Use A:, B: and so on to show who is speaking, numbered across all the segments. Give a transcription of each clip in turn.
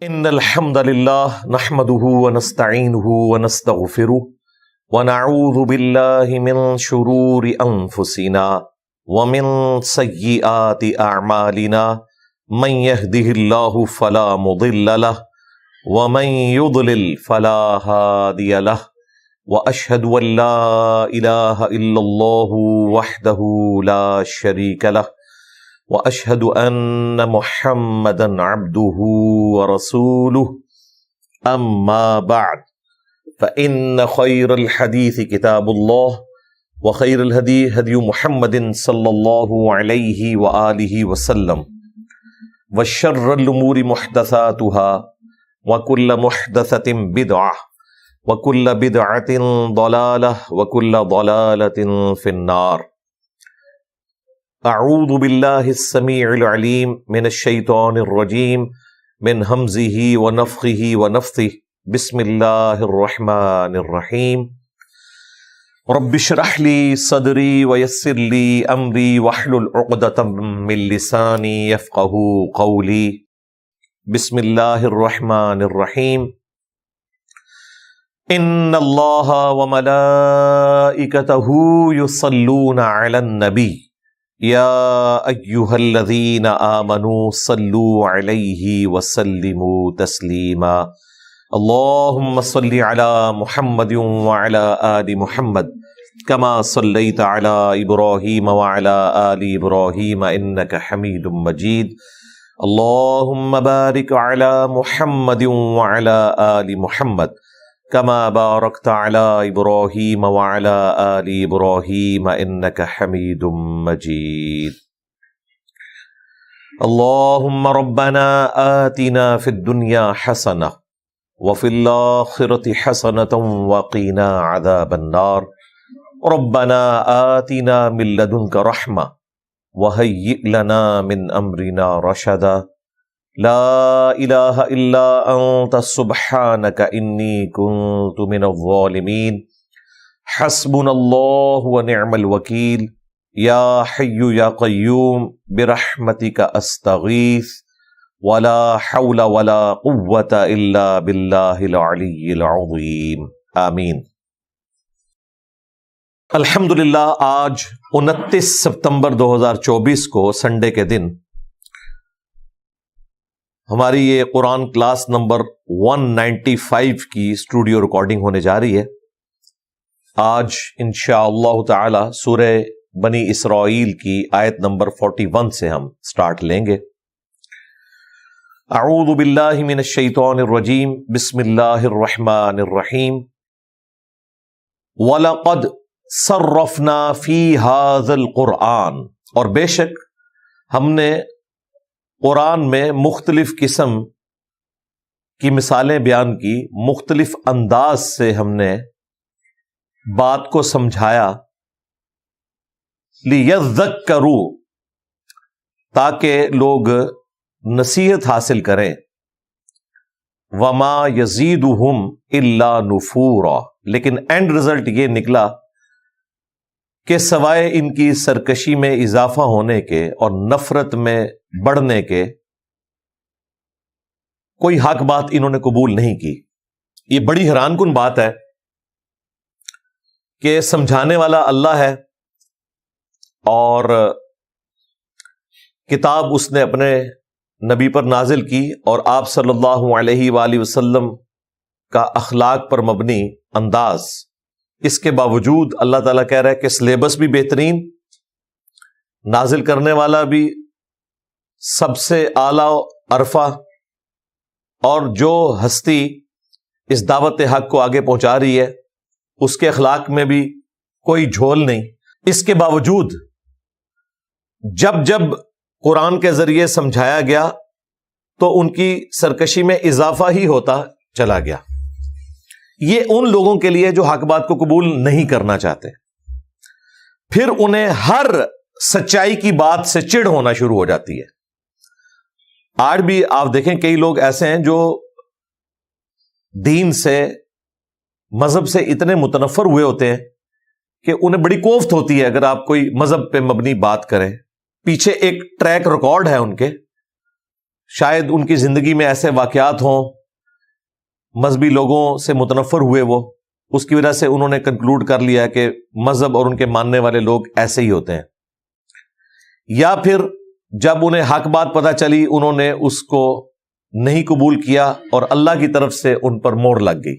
A: إن الحمد لله نحمده ونستعينه ونستغفره ونعوذ بالله من شرور أنفسنا ومن سيئات أعمالنا من يهده الله فلا مضل له ومن يضلل فلا هادي له وأشهد أن لا إله إلا الله وحده لا شريك له وأشهد أن محمدا عبده ورسوله أما بعد فإن خير الحديث كتاب الله وخير الهدي هدي محمد صلى الله عليه وآله وسلم وشر الأمور محدثاتها وكل محدثة بدعة وكل بدعة ضلالة وكل ضلالة في النار. اعوذ باللہ السمیع العلیم من الشیطان الرجیم من ہمزہ ونفخہ ونفثہ بسم اللہ الرحمن الرحیم رب اشرح لی صدری ویسر لی امری واحلل عقدۃ من لسانی یفقہوا قولی بسم اللہ الرحمن الرحیم ان اللہ وملائکتہ یصلون علی النبی یا ایہا الذین آمنوا صلوا علیہ وسلموا تسلیما اللہم صل علی محمد وعلی آل محمد کما صلیت علی ابراہیم وعلی آل ابراہیم انک حمید مجید اللہم بارک علی محمد وعلی آل محمد کما بارکت علی ابراہیم وعلی آل ابراہیم انک حمید مجید اللہم ربنا آتنا فی الدنیا حسنہ وفی الآخرۃ حسنۃ وقنا عذاب النار ربنا آتنا من لدنک رحمہ وہیئ لنا من امرنا رشدا لا الہ الا انت سبحانک انی کنت من الظالمین حسبنا اللہ ونعم الوکیل یا حی یا قیوم برحمتک استغیث ولا حول ولا قوة الا باللہ العلی العظیم آمین۔ الحمدللہ آج 29 ستمبر 2024 کو سنڈے کے دن ہماری یہ قرآن کلاس نمبر 195 کی اسٹوڈیو ریکارڈنگ ہونے جا رہی ہے۔ آج انشاءاللہ تعالی سورہ بنی اسرائیل کی آیت نمبر 41 سے ہم سٹارٹ لیں گے۔ اعوذ باللہ من الشیطان الرجیم بسم اللہ الرحمن الرحیم وَلَقَدْ صَرَّفْنَا فِي هَذَا الْقُرْآنِ، اور بے شک ہم نے قرآن میں مختلف قسم کی مثالیں بیان کی، مختلف انداز سے ہم نے بات کو سمجھایا، لِيَذَّكَّرُوا، تاکہ لوگ نصیحت حاصل کریں، وَمَا يَزِيدُهُمْ إِلَّا نُفُورًا، لیکن اینڈ رزلٹ یہ نکلا کہ سوائے ان کی سرکشی میں اضافہ ہونے کے اور نفرت میں بڑھنے کے کوئی حق بات انہوں نے قبول نہیں کی۔ یہ بڑی حیران کن بات ہے کہ سمجھانے والا اللہ ہے اور کتاب اس نے اپنے نبی پر نازل کی، اور آپ صلی اللہ علیہ وآلہ وسلم کا اخلاق پر مبنی انداز، اس کے باوجود اللہ تعالیٰ کہہ رہا ہے کہ سلیبس بھی بہترین، نازل کرنے والا بھی سب سے اعلیٰ عرفہ، اور جو ہستی اس دعوت حق کو آگے پہنچا رہی ہے اس کے اخلاق میں بھی کوئی جھول نہیں۔ اس کے باوجود جب جب قرآن کے ذریعے سمجھایا گیا تو ان کی سرکشی میں اضافہ ہی ہوتا چلا گیا۔ یہ ان لوگوں کے لیے جو حق بات کو قبول نہیں کرنا چاہتے، پھر انہیں ہر سچائی کی بات سے چڑ ہونا شروع ہو جاتی ہے۔ آج بھی آپ دیکھیں کئی لوگ ایسے ہیں جو دین سے، مذہب سے اتنے متنفر ہوئے ہوتے ہیں کہ انہیں بڑی کوفت ہوتی ہے اگر آپ کوئی مذہب پہ مبنی بات کریں۔ پیچھے ایک ٹریک ریکارڈ ہے ان کے شاید ان کی زندگی میں ایسے واقعات ہوں، مذہبی لوگوں سے متنفر ہوئے وہ، اس کی وجہ سے انہوں نے کنکلوڈ کر لیا کہ مذہب اور ان کے ماننے والے لوگ ایسے ہی ہوتے ہیں، یا پھر جب انہیں حق بات پتہ چلی انہوں نے اس کو نہیں قبول کیا اور اللہ کی طرف سے ان پر مہر لگ گئی،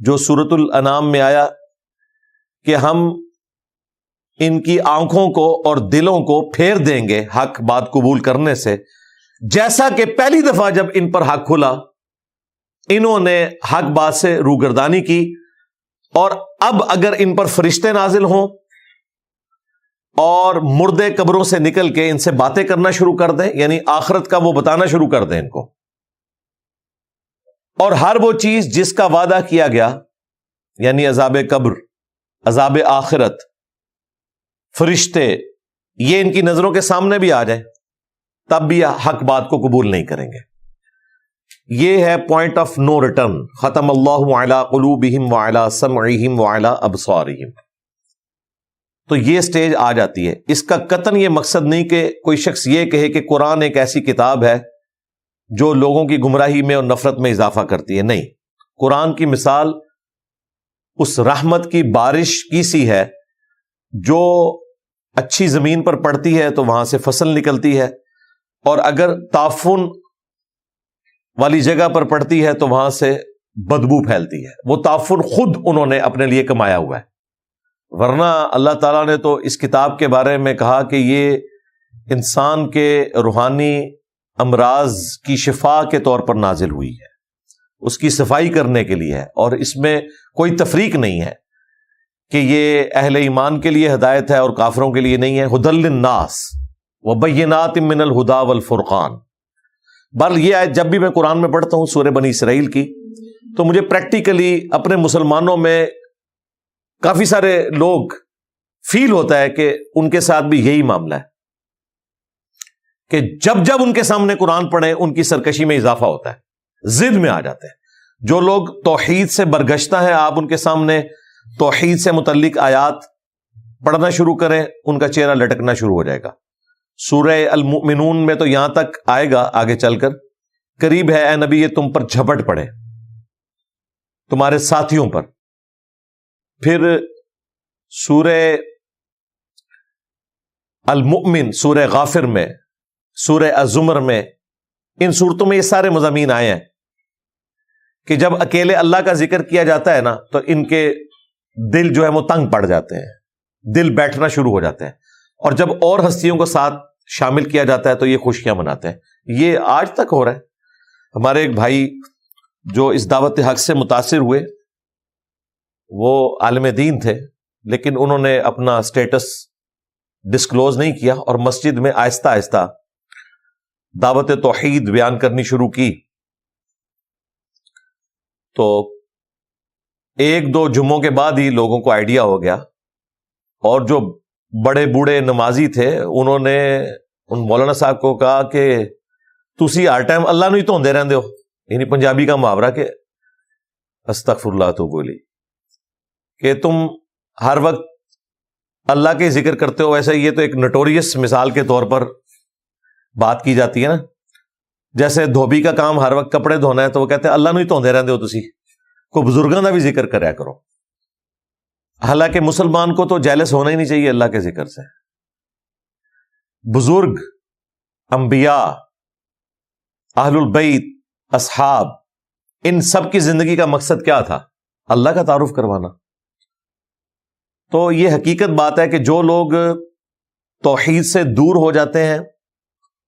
A: جو سورۃ الانعام میں آیا کہ ہم ان کی آنکھوں کو اور دلوں کو پھیر دیں گے حق بات قبول کرنے سے، جیسا کہ پہلی دفعہ جب ان پر حق کھلا انہوں نے حق بات سے روگردانی کی، اور اب اگر ان پر فرشتے نازل ہوں اور مردے قبروں سے نکل کے ان سے باتیں کرنا شروع کر دیں، یعنی آخرت کا وہ بتانا شروع کر دیں ان کو، اور ہر وہ چیز جس کا وعدہ کیا گیا، یعنی عذاب قبر، عذاب آخرت، فرشتے، یہ ان کی نظروں کے سامنے بھی آ جائے تب بھی حق بات کو قبول نہیں کریں گے۔ یہ ہے پوائنٹ آف نو ریٹرن، ختم اللہ علی قلوبہم وعلی سمعہم وعلی ابصارہم۔ تو یہ سٹیج آ جاتی ہے۔ اس کا قطعاً یہ مقصد نہیں کہ کوئی شخص یہ کہے کہ قرآن ایک ایسی کتاب ہے جو لوگوں کی گمراہی میں اور نفرت میں اضافہ کرتی ہے، نہیں، قرآن کی مثال اس رحمت کی بارش کی سی ہے جو اچھی زمین پر پڑتی ہے تو وہاں سے فصل نکلتی ہے، اور اگر تعفن والی جگہ پر پڑتی ہے تو وہاں سے بدبو پھیلتی ہے۔ وہ تعفن خود انہوں نے اپنے لیے کمایا ہوا ہے، ورنہ اللہ تعالیٰ نے تو اس کتاب کے بارے میں کہا کہ یہ انسان کے روحانی امراض کی شفا کے طور پر نازل ہوئی ہے، اس کی صفائی کرنے کے لیے ہے، اور اس میں کوئی تفریق نہیں ہے کہ یہ اہل ایمان کے لیے ہدایت ہے اور کافروں کے لیے نہیں ہے۔ ھدی للناس وبینات من الہدی والفرقان۔ بہرحال یہ آیت جب بھی میں قرآن میں پڑھتا ہوں سورہ بنی اسرائیل کی، تو مجھے پریکٹیکلی اپنے مسلمانوں میں کافی سارے لوگ فیل ہوتا ہے کہ ان کے ساتھ بھی یہی معاملہ ہے کہ جب جب ان کے سامنے قرآن پڑھیں ان کی سرکشی میں اضافہ ہوتا ہے، ضد میں آ جاتے ہیں۔ جو لوگ توحید سے برگشتہ ہیں، آپ ان کے سامنے توحید سے متعلق آیات پڑھنا شروع کریں ان کا چہرہ لٹکنا شروع ہو جائے گا۔ سورہ المؤمنون میں تو یہاں تک آئے گا آگے چل کر، قریب ہے اے نبی یہ تم پر جھپٹ پڑے، تمہارے ساتھیوں پر۔ پھر سورہ المؤمن، سورہ غافر میں، سورہ الزمر میں، ان صورتوں میں یہ سارے مضامین آئے ہیں کہ جب اکیلے اللہ کا ذکر کیا جاتا ہے نا تو ان کے دل جو ہے وہ تنگ پڑ جاتے ہیں، دل بیٹھنا شروع ہو جاتے ہیں، اور جب اور ہستیوں کو ساتھ شامل کیا جاتا ہے تو یہ خوشیاں مناتے ہیں۔ یہ آج تک ہو رہا ہے۔ ہمارے ایک بھائی جو اس دعوت حق سے متاثر ہوئے، وہ عالم دین تھے لیکن انہوں نے اپنا سٹیٹس ڈسکلوز نہیں کیا اور مسجد میں آہستہ آہستہ دعوت توحید بیان کرنی شروع کی۔ تو ایک دو جمعوں کے بعد ہی لوگوں کو آئیڈیا ہو گیا، اور جو بڑے بوڑھے نمازی تھے انہوں نے ان مولانا صاحب کو کہا کہ تسی ہر ٹائم اللہ نو ہی دھوندے رہندے ہو، یعنی پنجابی کا محاورہ کہ استغفر اللہ تو بولی، کہ تم ہر وقت اللہ کے ذکر کرتے ہو۔ ویسے یہ تو ایک نوٹوریس مثال کے طور پر بات کی جاتی ہے نا، جیسے دھوبی کا کام ہر وقت کپڑے دھونا ہے تو وہ کہتے ہیں اللہ نو ہی دھوندے رہندے ہو تسی، کوئی بزرگاں دا بھی ذکر کریا کرو۔ حالانکہ مسلمان کو تو جیلس ہونا ہی نہیں چاہیے اللہ کے ذکر سے۔ بزرگ، انبیاء، اہل البیت، اصحاب، ان سب کی زندگی کا مقصد کیا تھا؟ اللہ کا تعارف کروانا۔ تو یہ حقیقت بات ہے کہ جو لوگ توحید سے دور ہو جاتے ہیں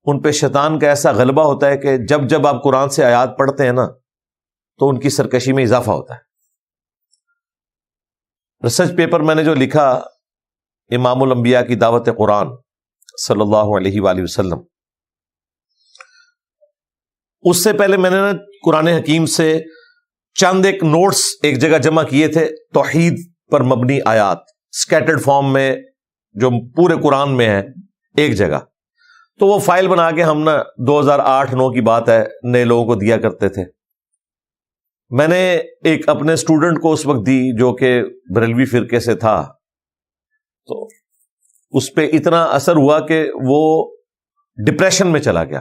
A: ان پہ شیطان کا ایسا غلبہ ہوتا ہے کہ جب جب آپ قرآن سے آیات پڑھتے ہیں نا تو ان کی سرکشی میں اضافہ ہوتا ہے۔ ریسرچ پیپر میں نے جو لکھا امام الانبیاء کی دعوت قرآن صلی اللہ علیہ وآلہ وسلم، اس سے پہلے میں نے قرآن حکیم سے چند ایک نوٹس ایک جگہ جمع کیے تھے، توحید پر مبنی آیات سکیٹرڈ فارم میں جو پورے قرآن میں ہے ایک جگہ، تو وہ فائل بنا کے ہم نا 2008-9 کی بات ہے نئے لوگوں کو دیا کرتے تھے۔ میں نے ایک اپنے اسٹوڈنٹ کو اس وقت دی جو کہ بریلوی فرقے سے تھا، تو اس پہ اتنا اثر ہوا کہ وہ ڈپریشن میں چلا گیا،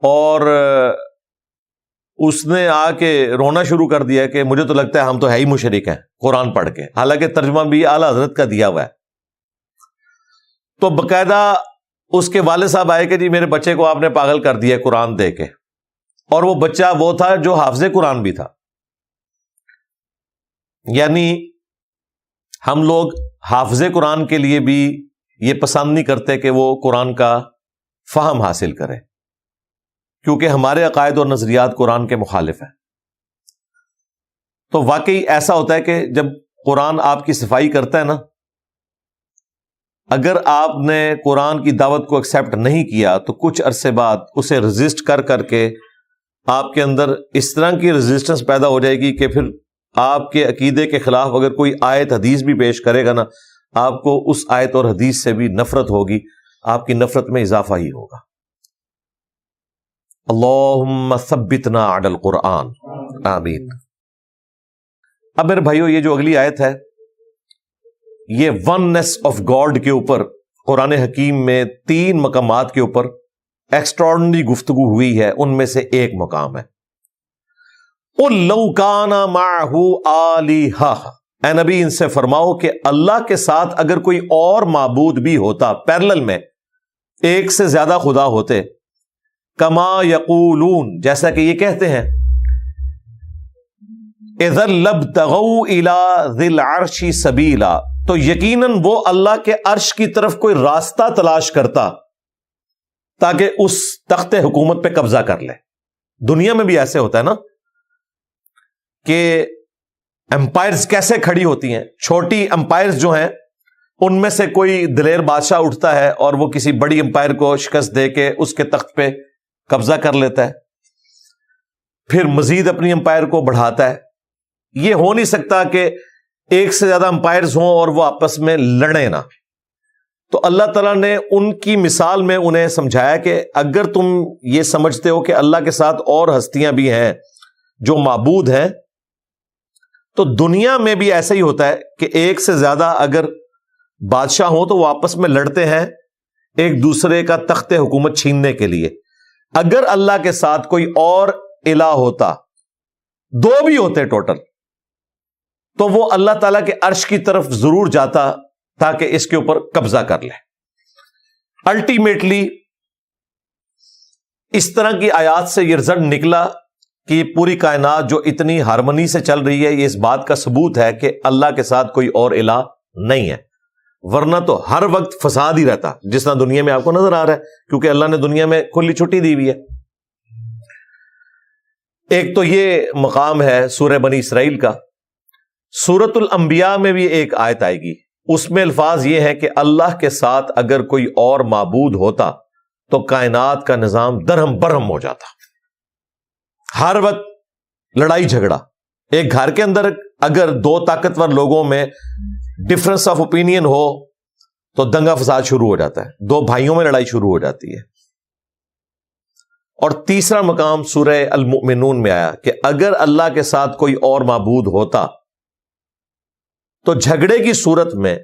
A: اور اس نے آ کے رونا شروع کر دیا کہ مجھے تو لگتا ہے ہم تو ہے ہی مشرک ہیں قرآن پڑھ کے، حالانکہ ترجمہ بھی اعلیٰ حضرت کا دیا ہوا ہے. تو باقاعدہ اس کے والد صاحب آئے کہ جی میرے بچے کو آپ نے پاگل کر دیا قرآن دے کے، اور وہ بچہ وہ تھا جو حافظ قرآن بھی تھا. یعنی ہم لوگ حافظ قرآن کے لیے بھی یہ پسند نہیں کرتے کہ وہ قرآن کا فہم حاصل کرے، کیونکہ ہمارے عقائد اور نظریات قرآن کے مخالف ہیں. تو واقعی ایسا ہوتا ہے کہ جب قرآن آپ کی صفائی کرتا ہے نا، اگر آپ نے قرآن کی دعوت کو ایکسیپٹ نہیں کیا تو کچھ عرصے بعد اسے ریزسٹ کر کر کے آپ کے اندر اس طرح کی ریزسٹنس پیدا ہو جائے گی کہ پھر آپ کے عقیدے کے خلاف اگر کوئی آیت حدیث بھی پیش کرے گا نا، آپ کو اس آیت اور حدیث سے بھی نفرت ہوگی، آپ کی نفرت میں اضافہ ہی ہوگا. اللہم ثبتنا علی القرآن، آمین. اب میرے بھائیو، یہ جو اگلی آیت ہے یہ وننس آف گاڈ کے اوپر قرآن حکیم میں 3 مقامات کے اوپر ایکسٹراڈنری گفتگو ہوئی ہے. ان میں سے ایک مقام ہے قُل لَوْ كَانَ مَعَهُ آلِهَةٌ، اے نبی ان سے فرماؤ کہ اللہ کے ساتھ اگر کوئی اور معبود بھی ہوتا، پیرلل میں ایک سے زیادہ خدا ہوتے، کما یقولون، جیسا کہ یہ کہتے ہیں، اذا لابتغوا الى ذی العرش سبیلا، تو یقیناً وہ اللہ کے عرش کی طرف کوئی راستہ تلاش کرتا تاکہ اس تخت حکومت پہ قبضہ کر لے. دنیا میں بھی ایسے ہوتا ہے نا کہ امپائرز کیسے کھڑی ہوتی ہیں. چھوٹی امپائرز جو ہیں ان میں سے کوئی دلیر بادشاہ اٹھتا ہے اور وہ کسی بڑی امپائر کو شکست دے کے اس کے تخت پہ قبضہ کر لیتا ہے، پھر مزید اپنی امپائر کو بڑھاتا ہے. یہ ہو نہیں سکتا کہ ایک سے زیادہ امپائرز ہوں اور وہ آپس میں لڑیں نہ. تو اللہ تعالیٰ نے ان کی مثال میں انہیں سمجھایا کہ اگر تم یہ سمجھتے ہو کہ اللہ کے ساتھ اور ہستیاں بھی ہیں جو معبود ہیں، تو دنیا میں بھی ایسا ہی ہوتا ہے کہ ایک سے زیادہ اگر بادشاہ ہوں تو وہ آپس میں لڑتے ہیں ایک دوسرے کا تخت حکومت چھیننے کے لیے. اگر اللہ کے ساتھ کوئی اور الہ ہوتا، 2 بھی ہوتے ٹوٹل، تو وہ اللہ تعالیٰ کے عرش کی طرف ضرور جاتا تاکہ اس کے اوپر قبضہ کر لے. الٹیمیٹلی اس طرح کی آیات سے یہ رزلٹ نکلا کہ پوری کائنات جو اتنی ہارمنی سے چل رہی ہے، یہ اس بات کا ثبوت ہے کہ اللہ کے ساتھ کوئی اور الہ نہیں ہے. ورنہ تو ہر وقت فساد ہی رہتا، جس طرح دنیا میں آپ کو نظر آ رہا ہے، کیونکہ اللہ نے دنیا میں کھلی چھٹی دی ہوئی ہے. ایک تو یہ مقام ہے سورہ بنی اسرائیل کا. سورۃ الانبیاء میں بھی ایک آیت آئے گی، اس میں الفاظ یہ ہے کہ اللہ کے ساتھ اگر کوئی اور معبود ہوتا تو کائنات کا نظام درہم برہم ہو جاتا. ہر وقت لڑائی جھگڑا. ایک گھر کے اندر اگر 2 طاقتور لوگوں میں ڈفرنس آف اوپینین ہو تو دنگا فساد شروع ہو جاتا ہے، 2 بھائیوں میں لڑائی شروع ہو جاتی ہے. اور تیسرا مقام سورہ المؤمنون میں آیا کہ اگر اللہ کے ساتھ کوئی اور معبود ہوتا تو جھگڑے کی صورت میں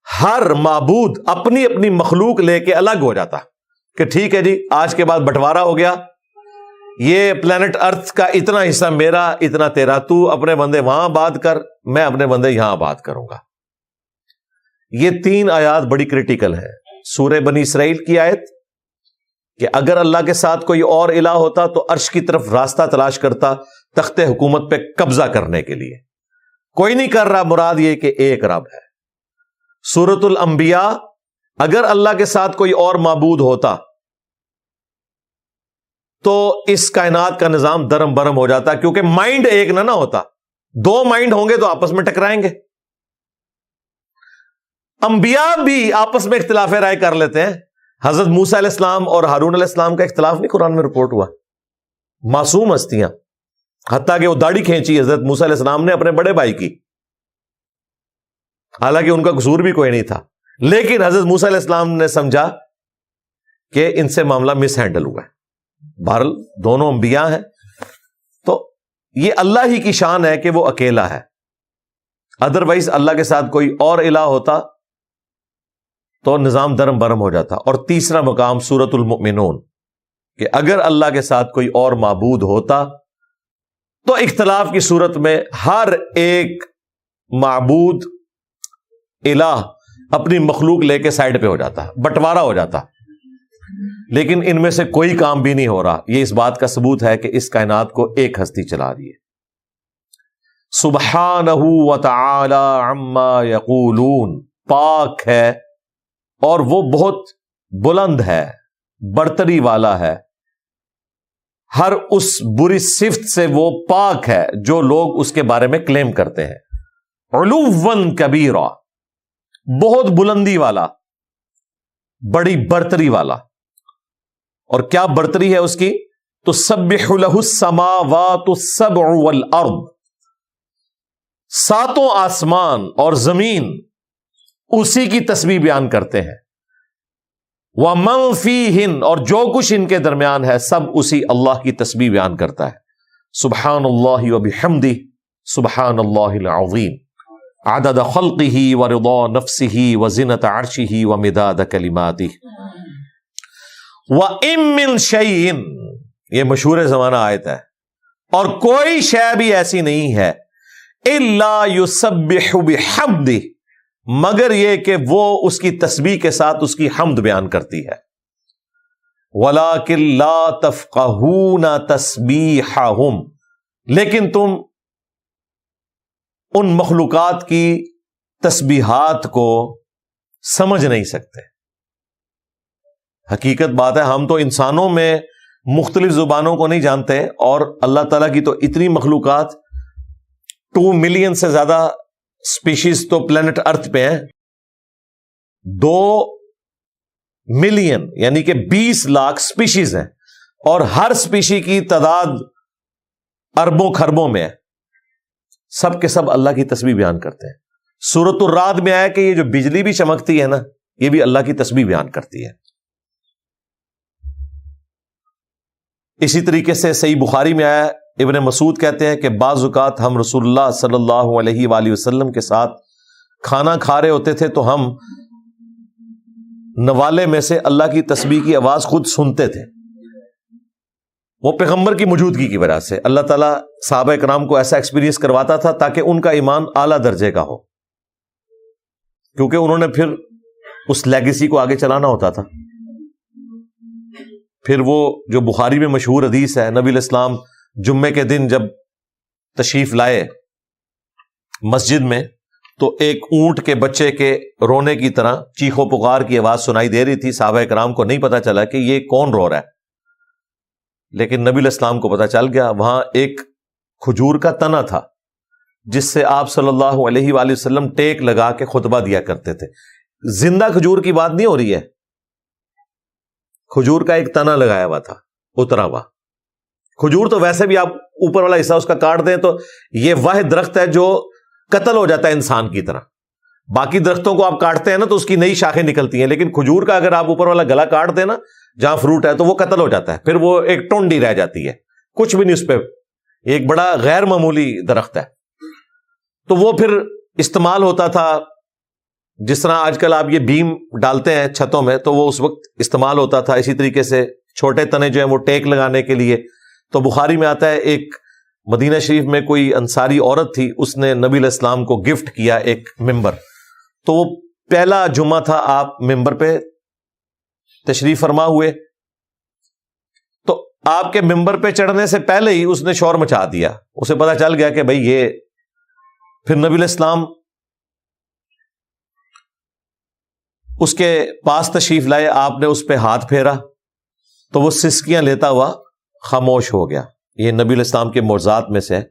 A: ہر معبود اپنی اپنی مخلوق لے کے الگ ہو جاتا کہ ٹھیک ہے جی، آج کے بعد بٹوارا ہو گیا، یہ پلانٹ ارتھ کا اتنا حصہ میرا، اتنا تیرا، تو اپنے بندے وہاں آباد کر، میں اپنے بندے یہاں آباد کروں گا. یہ 3 آیات بڑی کریٹیکل ہیں. سورہ بنی اسرائیل کی آیت کہ اگر اللہ کے ساتھ کوئی اور الہ ہوتا تو عرش کی طرف راستہ تلاش کرتا تخت حکومت پہ قبضہ کرنے کے لیے. کوئی نہیں کر رہا، مراد یہ کہ ایک رب ہے. سورۃ الانبیاء، اگر اللہ کے ساتھ کوئی اور معبود ہوتا تو اس کائنات کا نظام درم برم ہو جاتا، کیونکہ مائنڈ ایک نہ ہوتا، 2 مائنڈ ہوں گے تو آپس میں ٹکرائیں گے. انبیاء بھی آپس میں اختلاف رائے کر لیتے ہیں. حضرت موسیٰ علیہ السلام اور ہارون علیہ السلام کا اختلاف نہیں قرآن میں رپورٹ ہوا؟ معصوم ہستیاں، حتیٰ کہ وہ داڑھی کھینچی حضرت موسیٰ علیہ السلام نے اپنے بڑے بھائی کی، حالانکہ ان کا قصور بھی کوئی نہیں تھا، لیکن حضرت موسیٰ علیہ السلام نے سمجھا کہ ان سے معاملہ مس ہینڈل ہوا ہے. بہرحال دونوں انبیاء ہیں، تو یہ اللہ ہی کی شان ہے کہ وہ اکیلا ہے. ادروائز اللہ کے ساتھ کوئی اور الہ ہوتا تو نظام درم برم ہو جاتا. اور تیسرا مقام سورۃ المؤمنون کہ اگر اللہ کے ساتھ کوئی اور معبود ہوتا تو اختلاف کی صورت میں ہر ایک معبود الہ اپنی مخلوق لے کے سائڈ پہ ہو جاتا، بٹوارا ہو جاتا، لیکن ان میں سے کوئی کام بھی نہیں ہو رہا۔ یہ اس بات کا ثبوت ہے کہ اس کائنات کو ایک ہستی چلا رہی ہے۔ سبحانہ وتعالی عما یقولون، پاک ہے اور وہ بہت بلند ہے، برتری والا ہے، ہر اس بری صفت سے وہ پاک ہے جو لوگ اس کے بارے میں کلیم کرتے ہیں۔ علواً کبیرا، بہت بلندی والا، بڑی برتری والا۔ اور کیا برتری ہے اس کی؟ تسبح لہ السماوات السبع والارض، ساتوں آسمان اور زمین اسی کی تسبیح بیان کرتے ہیں۔ وَمَن فِيهِنْ، اور جو کچھ ان کے درمیان ہے سب اسی اللہ کی تسبیح بیان کرتا ہے۔ سبحان اللہ وبحمدہ، سبحان اللہ العظیم، عدد خلقہ ورضا نفسہ وزنۃ عرشہ ومداد کلماتہ۔ وَإِن مِّن شَيْءٍ، یہ مشہور زمانہ آیت ہے، اور کوئی شے بھی ایسی نہیں ہے الا یسبح بحمدہ، مگر یہ کہ وہ اس کی تسبیح کے ساتھ اس کی حمد بیان کرتی ہے۔ وَلَٰكِن لَا تَفْقَهُونَ تَسْبِيحَهُمْ، لیکن تم ان مخلوقات کی تسبیحات کو سمجھ نہیں سکتے۔ حقیقت بات ہے، ہم تو انسانوں میں مختلف زبانوں کو نہیں جانتے، اور اللہ تعالیٰ کی تو اتنی مخلوقات، 2 ملین سے زیادہ سپیشیز تو پلانٹ ارتھ پہ ہیں، 2 ملین یعنی کہ 20 لاکھ سپیشیز ہیں، اور ہر سپیشی کی تعداد اربوں خربوں میں ہے۔ سب کے سب اللہ کی تسبیح بیان کرتے ہیں۔ سورۃ الرعد میں آیا کہ یہ جو بجلی بھی چمکتی ہے نا، یہ بھی اللہ کی تسبیح بیان کرتی ہے۔ اسی طریقے سے صحیح بخاری میں آیا، ابن مسعود کہتے ہیں کہ بعض اوقات ہم رسول اللہ صلی اللہ علیہ وآلہ وسلم کے ساتھ کھانا کھا رہے ہوتے تھے تو ہم نوالے میں سے اللہ کی تسبیح کی آواز خود سنتے تھے۔ وہ پیغمبر کی موجودگی کی وجہ سے اللہ تعالیٰ صحابہ کرام کو ایسا ایکسپیرینس کرواتا تھا تاکہ ان کا ایمان اعلیٰ درجے کا ہو، کیونکہ انہوں نے پھر اس لیگیسی کو آگے چلانا ہوتا تھا۔ پھر وہ جو بخاری میں مشہور حدیث ہے، نبی الاسلام جمعے کے دن جب تشریف لائے مسجد میں تو ایک اونٹ کے بچے کے رونے کی طرح چیخ و پکار کی آواز سنائی دے رہی تھی۔ صحابہ کرام کو نہیں پتا چلا کہ یہ کون رو رہا ہے، لیکن نبی الاسلام کو پتا چل گیا۔ وہاں ایک کھجور کا تنا تھا جس سے آپ صلی اللہ علیہ وآلہ وسلم ٹیک لگا کے خطبہ دیا کرتے تھے۔ زندہ کھجور کی بات نہیں ہو رہی ہے، کھجور کا ایک تنا لگایا ہوا تھا، اترا ہوا۔ کھجور تو ویسے بھی آپ اوپر والا حصہ اس کا کاٹ دیں تو یہ واحد درخت ہے جو قتل ہو جاتا ہے انسان کی طرح۔ باقی درختوں کو آپ کاٹتے ہیں نا تو اس کی نئی شاخیں نکلتی ہیں، لیکن کھجور کا اگر آپ اوپر والا گلا کاٹ دیں نا جہاں فروٹ ہے تو وہ قتل ہو جاتا ہے، پھر وہ ایک ٹونڈی رہ جاتی ہے، کچھ بھی نہیں اس پہ۔ ایک بڑا غیر معمولی درخت ہے، تو وہ پھر استعمال ہوتا تھا جس طرح آج کل آپ یہ بیم ڈالتے ہیں چھتوں میں، تو وہ اس وقت استعمال ہوتا تھا۔ اسی طریقے سے چھوٹے تنے جو ہیں وہ ٹیک لگانے کے لیے۔ تو بخاری میں آتا ہے ایک مدینہ شریف میں کوئی انصاری عورت تھی، اس نے نبی علیہ السلام کو گفٹ کیا ایک ممبر۔ تو وہ پہلا جمعہ تھا، آپ ممبر پہ تشریف فرما ہوئے، تو آپ کے ممبر پہ چڑھنے سے پہلے ہی اس نے شور مچا دیا۔ اسے پتا چل گیا کہ بھئی یہ، پھر نبی علیہ السلام اس کے پاس تشریف لائے، آپ نے اس پہ ہاتھ پھیرا تو وہ سسکیاں لیتا ہوا خاموش ہو گیا۔ یہ نبی علیہ السلام کے معجزات میں سے ہے۔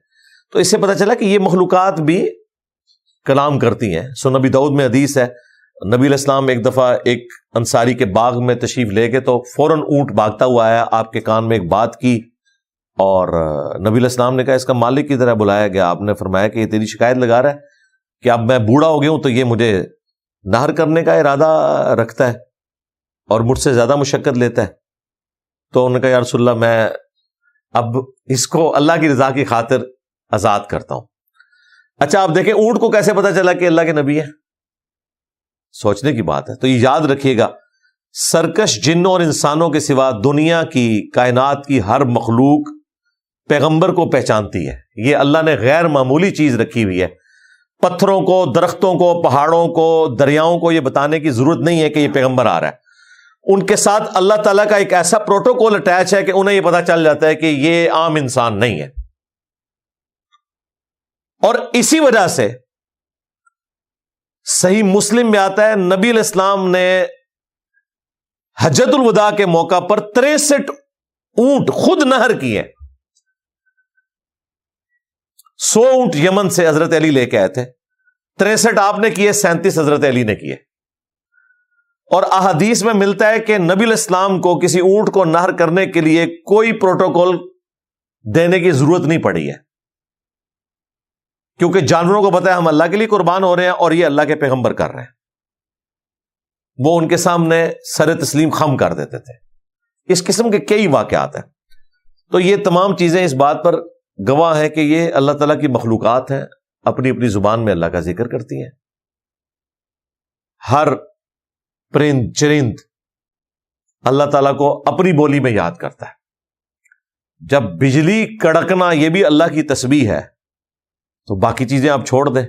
A: تو اس سے پتہ چلا کہ یہ مخلوقات بھی کلام کرتی ہیں۔ سو نبی داؤد میں حدیث ہے، نبی علیہ السلام ایک دفعہ ایک انصاری کے باغ میں تشریف لے گئے تو فوراً اونٹ بھاگتا ہوا آیا، آپ کے کان میں ایک بات کی، اور نبی علیہ السلام نے کہا اس کا مالک کی طرح بلایا گیا۔ آپ نے فرمایا کہ یہ تیری شکایت لگا رہا ہے کہ اب میں بوڑھا ہو گیا ہوں تو یہ مجھے نہر کرنے کا ارادہ رکھتا ہے اور مجھ سے زیادہ مشقت لیتا ہے۔ تو انہوں نے کہا یا رسول اللہ میں اب اس کو اللہ کی رضا کی خاطر آزاد کرتا ہوں۔ اچھا آپ دیکھیں اونٹ کو کیسے پتا چلا کہ اللہ کے نبی ہے؟ سوچنے کی بات ہے۔ تو یہ یاد رکھیے گا، سرکش جنوں اور انسانوں کے سوا دنیا کی کائنات کی ہر مخلوق پیغمبر کو پہچانتی ہے. یہ اللہ نے غیر معمولی چیز رکھی ہوئی ہے. پتھروں کو، درختوں کو، پہاڑوں کو، دریاؤں کو یہ بتانے کی ضرورت نہیں ہے کہ یہ پیغمبر آ رہا ہے. ان کے ساتھ اللہ تعالیٰ کا ایک ایسا پروٹوکول اٹیچ ہے کہ انہیں یہ پتا چل جاتا ہے کہ یہ عام انسان نہیں ہے. اور اسی وجہ سے صحیح مسلم میں آتا ہے نبی علیہ السلام نے حجۃ الوداع کے موقع پر 63 اونٹ خود نہر کیے. 100 اونٹ یمن سے حضرت علی لے کے آئے تھے، 63 آپ نے کیے، 37 حضرت علی نے کیے. اور احادیث میں ملتا ہے کہ نبی علیہ السلام کو کسی اونٹ کو نہر کرنے کے لیے کوئی پروٹوکول دینے کی ضرورت نہیں پڑی ہے، کیونکہ جانوروں کو پتا ہے ہم اللہ کے لیے قربان ہو رہے ہیں اور یہ اللہ کے پیغمبر کر رہے ہیں. وہ ان کے سامنے سر تسلیم خم کر دیتے تھے. اس قسم کے کئی واقعات ہیں. تو یہ تمام چیزیں اس بات پر گواہ ہیں کہ یہ اللہ تعالیٰ کی مخلوقات ہیں، اپنی اپنی زبان میں اللہ کا ذکر کرتی ہیں. ہر پرند چرند اللہ تعالیٰ کو اپنی بولی میں یاد کرتا ہے. جب بجلی کڑکنا یہ بھی اللہ کی تسبیح ہے تو باقی چیزیں آپ چھوڑ دیں.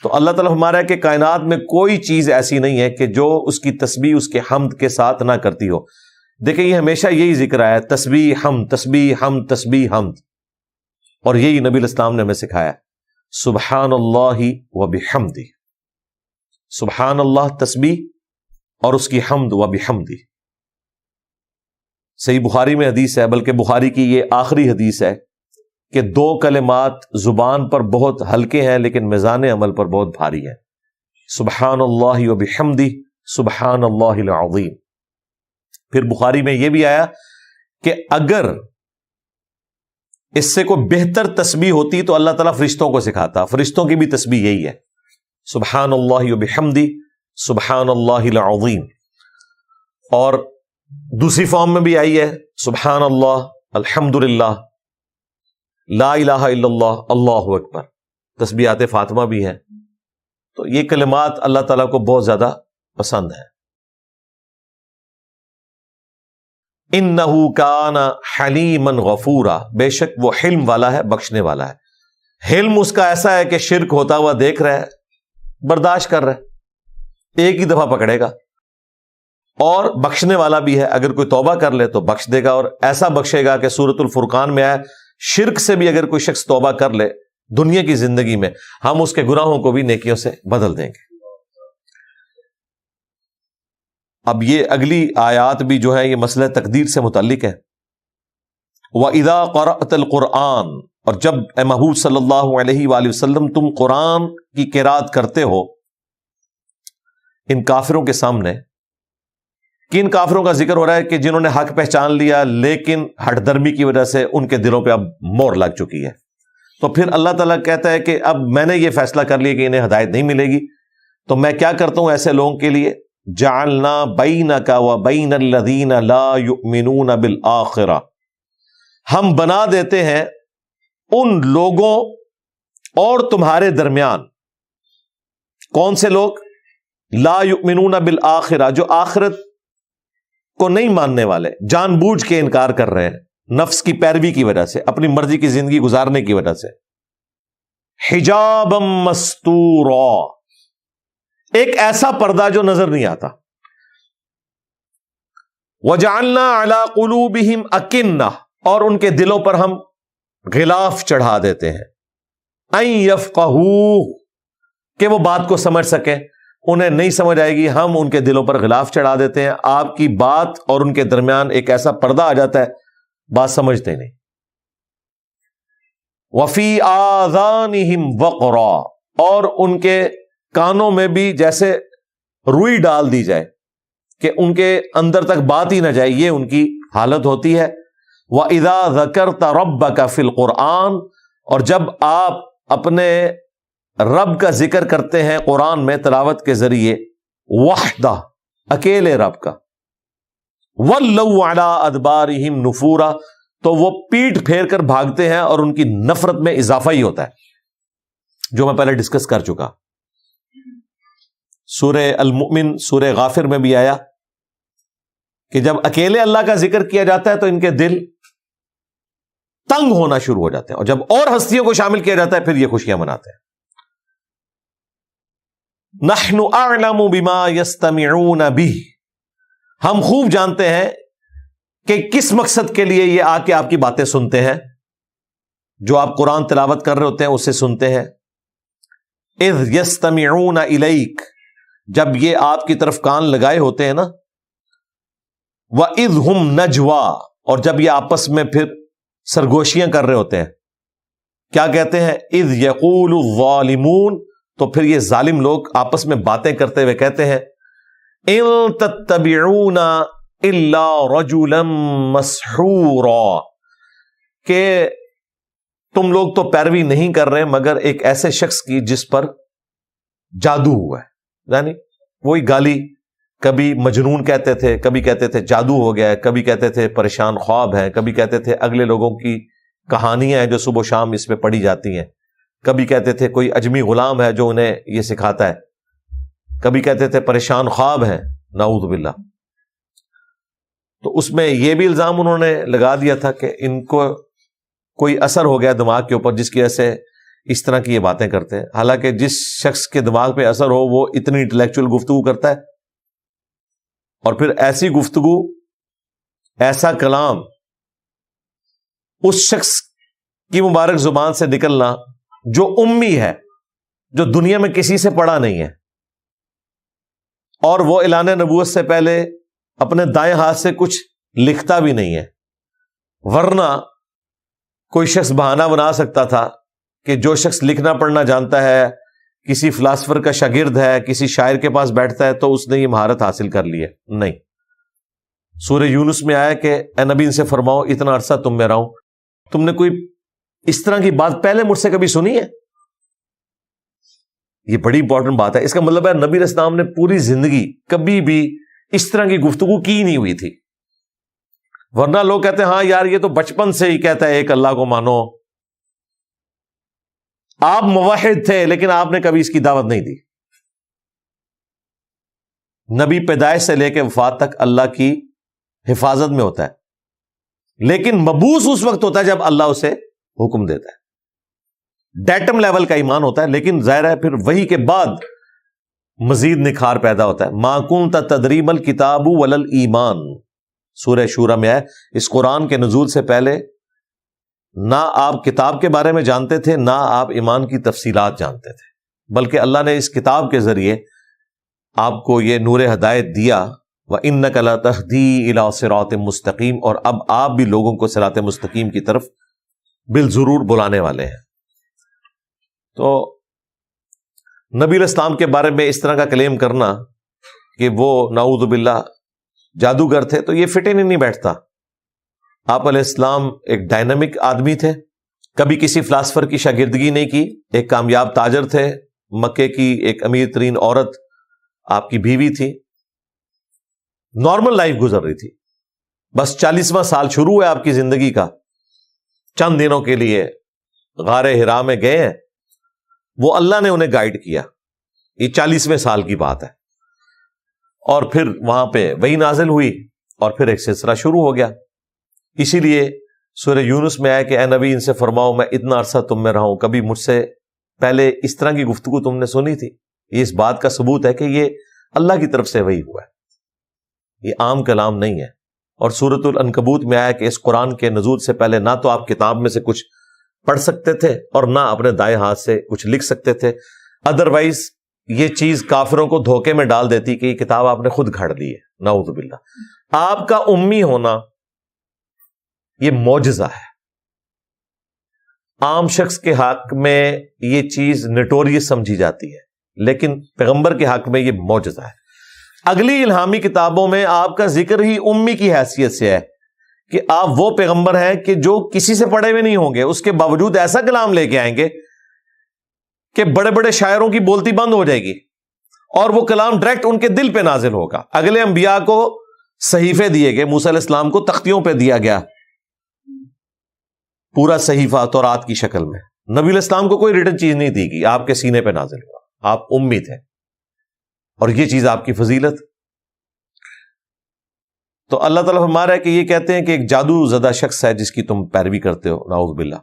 A: تو اللہ تعالیٰ ہمارا ہے کہ کائنات میں کوئی چیز ایسی نہیں ہے کہ جو اس کی تسبیح اس کے حمد کے ساتھ نہ کرتی ہو. دیکھیں یہ ہمیشہ یہی ذکر آیا ہے، تسبیح حمد، تسبیح حمد، تسبیح حمد. اور یہی نبی علیہ السلام نے ہمیں سکھایا، سبحان اللہ و بحمدہ. سبحان اللہ تسبیح اور اس کی حمد و بحمدہ. صحیح بخاری میں حدیث ہے، بلکہ بخاری کی یہ آخری حدیث ہے کہ 2 کلمات زبان پر بہت ہلکے ہیں لیکن میزان عمل پر بہت بھاری ہیں. سبحان اللہ و بحمدہ، سبحان اللہ العظیم. پھر بخاری میں یہ بھی آیا کہ اگر اس سے کوئی بہتر تسبیح ہوتی تو اللہ تعالیٰ فرشتوں کو سکھاتا. فرشتوں کی بھی تسبیح یہی ہے، سبحان اللہ و بحمدہ، سبحان اللہ العظیم. اور دوسری فارم میں بھی آئی ہے، سبحان اللہ، الحمدللہ، لا الہ الا اللہ، اللہ اکبر. تسبیحات فاطمہ بھی ہیں. تو یہ کلمات اللہ تعالیٰ کو بہت زیادہ پسند ہیں. انہ کان حلیما غفورا، بے شک وہ حلم والا ہے، بخشنے والا ہے. حلم اس کا ایسا ہے کہ شرک ہوتا ہوا دیکھ رہا ہے، برداشت کر رہا ہے، ایک ہی دفعہ پکڑے گا. اور بخشنے والا بھی ہے، اگر کوئی توبہ کر لے تو بخش دے گا. اور ایسا بخشے گا کہ سورۃ الفرقان میں آیا، شرک سے بھی اگر کوئی شخص توبہ کر لے دنیا کی زندگی میں، ہم اس کے گناہوں کو بھی نیکیوں سے بدل دیں گے. اب یہ اگلی آیات بھی جو ہے یہ مسئلہ تقدیر سے متعلق ہے. وَإِذَا قَرَأْتَ الْقُرْآنَ، اور جب اے محبوب صلی اللہ علیہ وآلہ وسلم تم قرآن کی قرات کرتے ہو ان کافروں کے سامنے. کن کافروں کا ذکر ہو رہا ہے؟ کہ جنہوں نے حق پہچان لیا لیکن ہٹ درمی کی وجہ سے ان کے دلوں پہ اب مور لگ چکی ہے. تو پھر اللہ تعالیٰ کہتا ہے کہ اب میں نے یہ فیصلہ کر لیا کہ انہیں ہدایت نہیں ملے گی، تو میں کیا کرتا ہوں ایسے لوگوں کے لیے، جعلنا بینک وبین الذین لا یؤمنون بالآخرہ، ہم بنا دیتے ہیں ان لوگوں اور تمہارے درمیان. کون سے لوگ؟ لا یؤمنون بالآخرہ، جو آخرت کو نہیں ماننے والے، جان بوجھ کے انکار کر رہے ہیں نفس کی پیروی کی وجہ سے، اپنی مرضی کی زندگی گزارنے کی وجہ سے. حجابا مستورا، ایک ایسا پردہ جو نظر نہیں آتا. وجعلنا علی قلوبہم اکنہ، اور ان کے دلوں پر ہم غلاف چڑھا دیتے ہیں، ان یفقہوہ، کہ وہ بات کو سمجھ سکیں. انہیں نہیں سمجھ آئے گی، ہم ان کے دلوں پر غلاف چڑھا دیتے ہیں. آپ کی بات اور ان کے درمیان ایک ایسا پردہ آ جاتا ہے، بات سمجھتے نہیں. وفی آذانہم وقرا، اور ان کے کانوں میں بھی جیسے روئی ڈال دی جائے کہ ان کے اندر تک بات ہی نہ جائے، یہ ان کی حالت ہوتی ہے. وَإِذَا ذَكَرْتَ رَبَّكَ فِي الْقُرْآنِ، اور جب آپ اپنے رب کا ذکر کرتے ہیں قرآن میں تلاوت کے ذریعے، وحدہ، اکیلے رب کا، وَلَّوْا عَلَىٰ أَدْبَارِهِمْ نُفُورًا، تو وہ پیٹھ پھیر کر بھاگتے ہیں اور ان کی نفرت میں اضافہ ہی ہوتا ہے، جو میں پہلے ڈسکس کر چکا. سورہ المؤمن، سورہ غافر میں بھی آیا کہ جب اکیلے اللہ کا ذکر کیا جاتا ہے تو ان کے دل تنگ ہونا شروع ہو جاتے ہیں، اور جب اور ہستیوں کو شامل کیا جاتا ہے پھر یہ خوشیاں مناتے ہیں۔ نحن اعلم بما يستمعون به، ہم خوب جانتے ہیں کہ کس مقصد کے لیے یہ آ کے آپ کی باتیں سنتے ہیں، جو آپ قرآن تلاوت کر رہے ہوتے ہیں اسے سنتے ہیں۔ اذ یستمعون الیک، جب یہ آپ کی طرف کان لگائے ہوتے ہیں نا، وَإِذْ هُمْ نَجْوَىٰ، اور جب یہ آپس میں پھر سرگوشیاں کر رہے ہوتے ہیں، کیا کہتے ہیں؟ اذ یقول الظالمون، تو پھر یہ ظالم لوگ آپس میں باتیں کرتے ہوئے کہتے ہیں ان تتبعون الا رجلا مسحورا، کہ تم لوگ تو پیروی نہیں کر رہے مگر ایک ایسے شخص کی جس پر جادو ہوا ہے۔ یعنی وہی گالی، کبھی مجنون کہتے تھے، کبھی کہتے تھے جادو ہو گیا ہے، کبھی کہتے تھے پریشان خواب ہے، کبھی کہتے تھے اگلے لوگوں کی کہانیاں ہیں جو صبح و شام اس پہ پڑھی جاتی ہیں، کبھی کہتے تھے کوئی اجمی غلام ہے جو انہیں یہ سکھاتا ہے، کبھی کہتے تھے پریشان خواب ہیں، نعوذ باللہ۔ تو اس میں یہ بھی الزام انہوں نے لگا دیا تھا کہ ان کو کوئی اثر ہو گیا دماغ کے اوپر جس کی وجہ سے اس طرح کی یہ باتیں کرتے ہیں، حالانکہ جس شخص کے دماغ پہ اثر ہو وہ اتنی انٹلیکچوئل گفتگو کرتا ہے، اور پھر ایسی گفتگو، ایسا کلام اس شخص کی مبارک زبان سے نکلنا جو امی ہے، جو دنیا میں کسی سے پڑھا نہیں ہے، اور وہ اعلان نبوت سے پہلے اپنے دائیں ہاتھ سے کچھ لکھتا بھی نہیں ہے، ورنہ کوئی شخص بہانہ بنا سکتا تھا کہ جو شخص لکھنا پڑھنا جانتا ہے، کسی فلاسفر کا شاگرد ہے، کسی شاعر کے پاس بیٹھتا ہے تو اس نے یہ مہارت حاصل کر لی ہے۔ نہیں، سورہ یونس میں آیا کہ اے نبی ان سے فرماؤ اتنا عرصہ تم میں رہوں، تم نے کوئی اس طرح کی بات پہلے مجھ سے کبھی سنی ہے؟ یہ بڑی امپورٹنٹ بات ہے۔ اس کا مطلب ہے نبی علیہ السلام نے پوری زندگی کبھی بھی اس طرح کی گفتگو کی نہیں ہوئی تھی، ورنہ لوگ کہتے ہیں ہاں یار یہ تو بچپن سے ہی کہتا ہے ایک اللہ کو مانو، آپ موحد تھے لیکن آپ نے کبھی اس کی دعوت نہیں دی۔ نبی پیدائش سے لے کے وفات تک اللہ کی حفاظت میں ہوتا ہے، لیکن مبعوث اس وقت ہوتا ہے جب اللہ اسے حکم دیتا ہے۔ ڈیٹم لیول کا ایمان ہوتا ہے، لیکن ظاہر ہے پھر وہی کے بعد مزید نکھار پیدا ہوتا ہے۔ ما کنت تدری ما الکتاب ولا الایمان، سورہ شورى میں ہے، اس قرآن کے نزول سے پہلے نہ آپ کتاب کے بارے میں جانتے تھے، نہ آپ ایمان کی تفصیلات جانتے تھے، بلکہ اللہ نے اس کتاب کے ذریعے آپ کو یہ نور ہدایت دیا، وَإِنَّكَ لَتَهْدِي إِلَىٰ صِرَاطٍ مُسْتَقِيمٍ، اور اب آپ بھی لوگوں کو صراط مستقیم کی طرف بالضرور بلانے والے ہیں۔ تو نبی علیہ السلام کے بارے میں اس طرح کا کلیم کرنا کہ وہ نعوذ باللہ جادوگر تھے، تو یہ فٹ ان نہیں بیٹھتا۔ آپ علیہ السلام ایک ڈائنامک آدمی تھے، کبھی کسی فلاسفر کی شاگردگی نہیں کی، ایک کامیاب تاجر تھے، مکے کی ایک امیر ترین عورت آپ کی بیوی تھی، نارمل لائف گزر رہی تھی۔ بس 40واں سال شروع ہے آپ کی زندگی کا، چند دنوں کے لیے غار حرا میں گئے ہیں، وہ اللہ نے انہیں گائیڈ کیا، یہ 40ویں سال کی بات ہے، اور پھر وہاں پہ وہی نازل ہوئی اور پھر ایک سلسلہ شروع ہو گیا۔ اسی لیے سورہ یونس میں آیا کہ اے نبی ان سے فرماؤ میں اتنا عرصہ تم میں رہا ہوں، کبھی مجھ سے پہلے اس طرح کی گفتگو تم نے سنی تھی؟ یہ اس بات کا ثبوت ہے کہ یہ اللہ کی طرف سے وہی ہوا ہے، یہ عام کلام نہیں ہے۔ اور سورۃ العنکبوت میں آیا کہ اس قرآن کے نزول سے پہلے نہ تو آپ کتاب میں سے کچھ پڑھ سکتے تھے اور نہ اپنے دائیں ہاتھ سے کچھ لکھ سکتے تھے، ادروائز یہ چیز کافروں کو دھوکے میں ڈال دیتی کہ یہ کتاب آپ نے خود گھڑ دی ہے، نعوذ باللہ۔ آپ کا امی ہونا یہ معجزہ ہے، عام شخص کے حق میں یہ چیز نٹوریس سمجھی جاتی ہے، لیکن پیغمبر کے حق میں یہ معجزہ ہے۔ اگلی الہامی کتابوں میں آپ کا ذکر ہی امی کی حیثیت سے ہے کہ آپ وہ پیغمبر ہیں کہ جو کسی سے پڑھے ہوئے نہیں ہوں گے، اس کے باوجود ایسا کلام لے کے آئیں گے کہ بڑے بڑے شاعروں کی بولتی بند ہو جائے گی، اور وہ کلام ڈائریکٹ ان کے دل پہ نازل ہوگا۔ اگلے انبیاء کو صحیفے دیے گئے، موسیٰ علیہ السلام کو تختیوں پہ دیا گیا پورا صحیفہ تورات کی شکل میں، نبی علیہ السلام کو کوئی ریٹن چیز نہیں دی گئی، آپ کے سینے پہ نازل ہوا، آپ امی تھے، اور یہ چیز آپ کی فضیلت۔ تو اللہ تعالیٰ فرما رہا ہے کہ یہ کہتے ہیں کہ ایک جادو زدہ شخص ہے جس کی تم پیروی کرتے ہو، نعوذ باللہ۔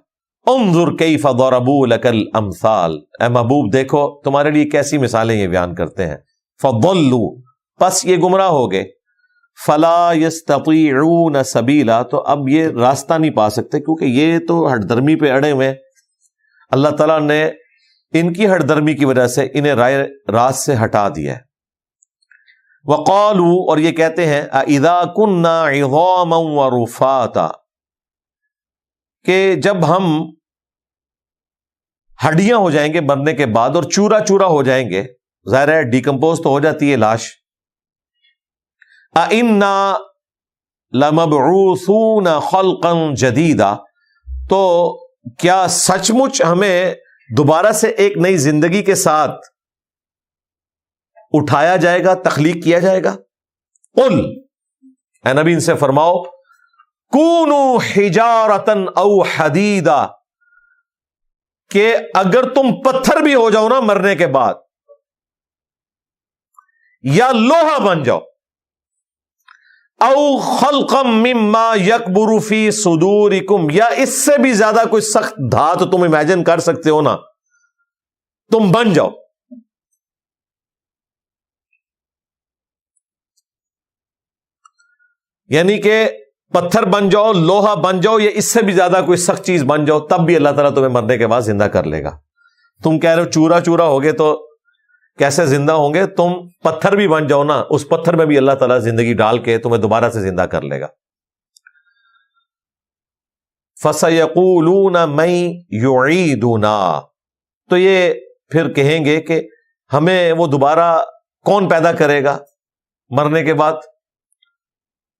A: انظر کیف ضربوا لک الامثال، اے محبوب دیکھو تمہارے لیے کیسی مثالیں یہ بیان کرتے ہیں۔ فضلوا، پس یہ گمراہ ہو گئے۔ فلا یستطیعون سبیلا، تو اب یہ راستہ نہیں پا سکتے کیونکہ یہ تو ہٹ درمی پہ اڑے ہوئے ہیں۔ اللہ تعالیٰ نے ان کی ہٹ درمی کی وجہ سے انہیں راست سے ہٹا دیا ہے۔ وقالوا، اور یہ کہتے ہیں اذا كنا عظاما ورفاتا، کہ جب ہم ہڈیاں ہو جائیں گے مرنے کے بعد اور چورا چورا ہو جائیں گے، ظاہر ہے ڈیکمپوز تو ہو جاتی ہے لاش، اِنَّا لَمَبْعُوثُونَ خَلْقًا جَدِيدًا، تو کیا سچ مچ ہمیں دوبارہ سے ایک نئی زندگی کے ساتھ اٹھایا جائے گا، تخلیق کیا جائے گا؟ قل، اے نبی ان سے فرماؤ، کونوا حجارۃ او حدیدا، کہ اگر تم پتھر بھی ہو جاؤ نا مرنے کے بعد، یا لوہا بن جاؤ، او خلقا مما یکبر فی صدورکم، یا اس سے بھی زیادہ کوئی سخت دھات تم امیجن کر سکتے ہو نا، تم بن جاؤ۔ یعنی کہ پتھر بن جاؤ، لوہا بن جاؤ، یا اس سے بھی زیادہ کوئی سخت چیز بن جاؤ، تب بھی اللہ تعالیٰ تمہیں مرنے کے بعد زندہ کر لے گا۔ تم کہہ رہے ہو چورا چورا ہوگے تو کیسے زندہ ہوں گے؟ تم پتھر بھی بن جاؤ نا، اس پتھر میں بھی اللہ تعالیٰ زندگی ڈال کے تمہیں دوبارہ سے زندہ کر لے گا۔ فَسَيَقُولُونَ مَن يُعِيدُنَا، تو یہ پھر کہیں گے کہ ہمیں وہ دوبارہ کون پیدا کرے گا مرنے کے بعد؟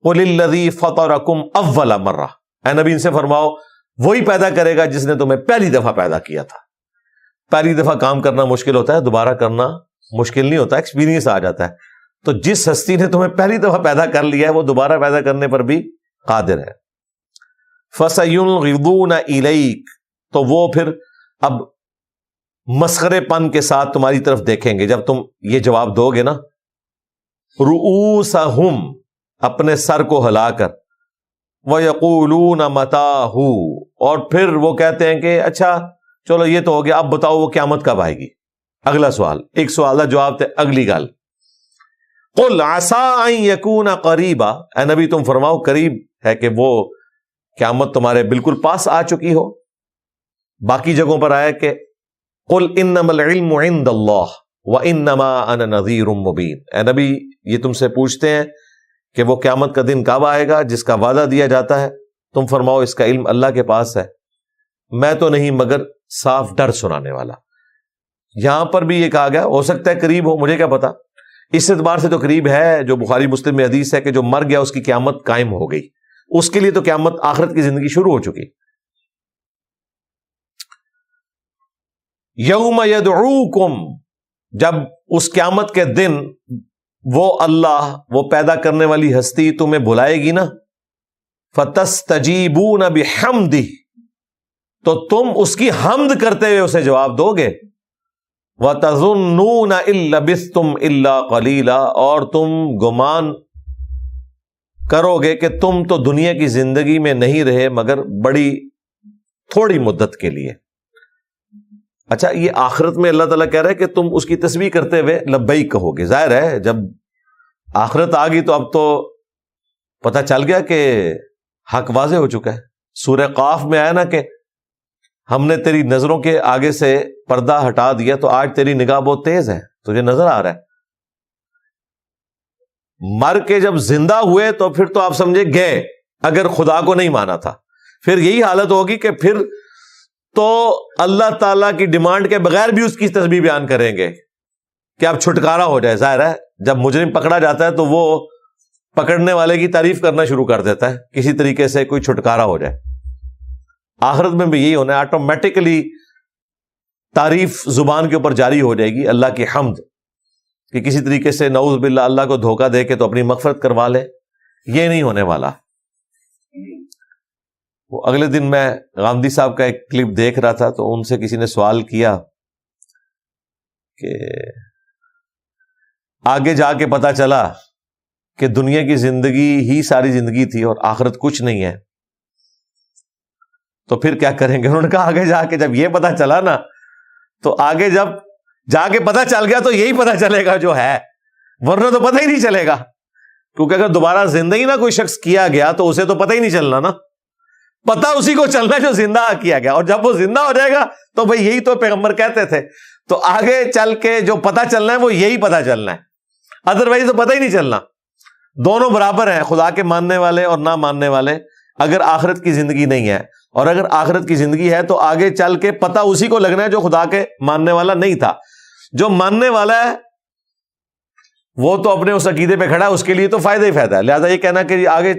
A: قُلِ الَّذِي فَطَرَكُمْ أَوَّلَ مَرَّةٍ، اے نبی ان سے فرماؤ وہی پیدا کرے گا جس نے تمہیں پہلی دفعہ پیدا کیا تھا۔ پہلی دفعہ کام کرنا مشکل ہوتا ہے، دوبارہ کرنا مشکل نہیں ہوتا، ایکسپیرینس آ جاتا ہے۔ تو جس ہستی نے تمہیں پہلی دفعہ پیدا کر لیا ہے وہ دوبارہ پیدا کرنے پر بھی قادر ہے۔ فَسَيُنْغِضُونَ إِلَيْكَ، تو وہ پھر اب مسخرے پن کے ساتھ تمہاری طرف دیکھیں گے جب تم یہ جواب دو گے نا، رؤوسہم، اپنے سر کو ہلا کر، وَيَقُولُونَ مَتَىٰ، اور پھر وہ کہتے ہیں کہ اچھا چلو یہ تو ہو گیا، اب بتاؤ وہ قیامت کب آئے گی؟ اگلا سوال، ایک سوال کا جواب تھے، اگلی گل۔ قُلْ عَسَىٰ أَن يَكُونَ قَرِيبًا، اے نبی تم فرماؤ قریب ہے کہ وہ قیامت تمہارے بالکل پاس آ چکی ہو۔ باقی جگہوں پر آیا کہ قُلْ إِنَّمَا الْعِلْمُ عِندَ اللَّهِ وَإِنَّمَا أَنَا نَذِيرٌ مُبِينٌ، اے نبی یہ تم سے پوچھتے ہیں کہ وہ قیامت کا دن کب آئے گا جس کا وعدہ دیا جاتا ہے، تم فرماؤ اس کا علم اللہ کے پاس ہے، میں تو نہیں مگر صاف ڈر سنانے والا۔ یہاں پر بھی یہ کہا گیا ہو سکتا ہے قریب ہو، مجھے کیا پتا، اس اعتبار سے تو قریب ہے جو بخاری مسلم میں حدیث ہے کہ جو مر گیا اس کی قیامت قائم ہو گئی، اس کے لیے تو قیامت آخرت کی زندگی شروع ہو چکی۔ یوم یدعوکم، جب اس قیامت کے دن وہ اللہ، وہ پیدا کرنے والی ہستی تمہیں بلائے گی نا، فتستجیبون بحمدہ، تو تم اس کی حمد کرتے ہوئے اسے جواب دو گے، وَتَظُنُّونَ إِن لَبِثْتُمْ إِلَّا قَلِيلًا، اور تم گمان کرو گے کہ تم تو دنیا کی زندگی میں نہیں رہے مگر بڑی تھوڑی مدت کے لیے۔ اچھا یہ آخرت میں اللہ تعالیٰ کہہ رہا ہے کہ تم اس کی تسبیح کرتے ہوئے لبیک کہو گے۔ ظاہر ہے جب آخرت آ گئی تو اب تو پتہ چل گیا کہ حق واضح ہو چکا ہے۔ سورہ قاف میں آیا نا کہ ہم نے تیری نظروں کے آگے سے پردہ ہٹا دیا تو آج تیری نگاہ بہت تیز ہے، تجھے نظر آ رہا ہے۔ مر کے جب زندہ ہوئے تو پھر تو آپ سمجھے گئے، اگر خدا کو نہیں مانا تھا، پھر یہی حالت ہوگی کہ پھر تو اللہ تعالیٰ کی ڈیمانڈ کے بغیر بھی اس کی تسبیح بیان کریں گے کہ اب چھٹکارا ہو جائے۔ ظاہر ہے جب مجرم پکڑا جاتا ہے تو وہ پکڑنے والے کی تعریف کرنا شروع کر دیتا ہے، کسی طریقے سے کوئی چھٹکارا ہو جائے۔ آخرت میں بھی یہی ہونا ہے، آٹومیٹکلی تعریف زبان کے اوپر جاری ہو جائے گی، اللہ کی حمد، کہ کسی طریقے سے نعوذ باللہ اللہ کو دھوکہ دے کے تو اپنی مغفرت کروا لے، یہ نہیں ہونے والا۔ وہ اگلے دن میں غامدی صاحب کا ایک کلپ دیکھ رہا تھا تو ان سے کسی نے سوال کیا کہ آگے جا کے پتا چلا کہ دنیا کی زندگی ہی ساری زندگی تھی اور آخرت کچھ نہیں ہے، تو پھر کیا کریں گے؟ انہوں نے کہا آگے جا کے جب یہ پتا چلا نا، تو آگے جب جا کے پتا چل گیا تو یہی پتا چلے گا جو ہے، ورنہ تو پتہ ہی نہیں چلے گا، کیونکہ اگر دوبارہ زندہ ہی نہ کوئی شخص کیا گیا تو اسے تو پتہ ہی نہیں چلنا نا، پتہ اسی کو چلنا ہے جو زندہ کیا گیا، اور جب وہ زندہ ہو جائے گا تو بھئی یہی تو پیغمبر کہتے تھے، تو آگے چل کے جو پتہ چلنا ہے وہ یہی پتہ چلنا ہے، ادروائز تو پتہ ہی نہیں چلنا۔ دونوں برابر ہیں، خدا کے ماننے والے اور نہ ماننے والے، اگر آخرت کی زندگی نہیں ہے، اور اگر آخرت کی زندگی ہے تو آگے چل کے پتہ اسی کو لگنا ہے جو خدا کے ماننے والا نہیں تھا۔ جو ماننے والا ہے وہ تو اپنے اس عقیدے پہ کھڑا ہے، اس کے لیے تو فائدہ ہی فائدہ ہے، لہٰذا یہ کہنا کہ آگے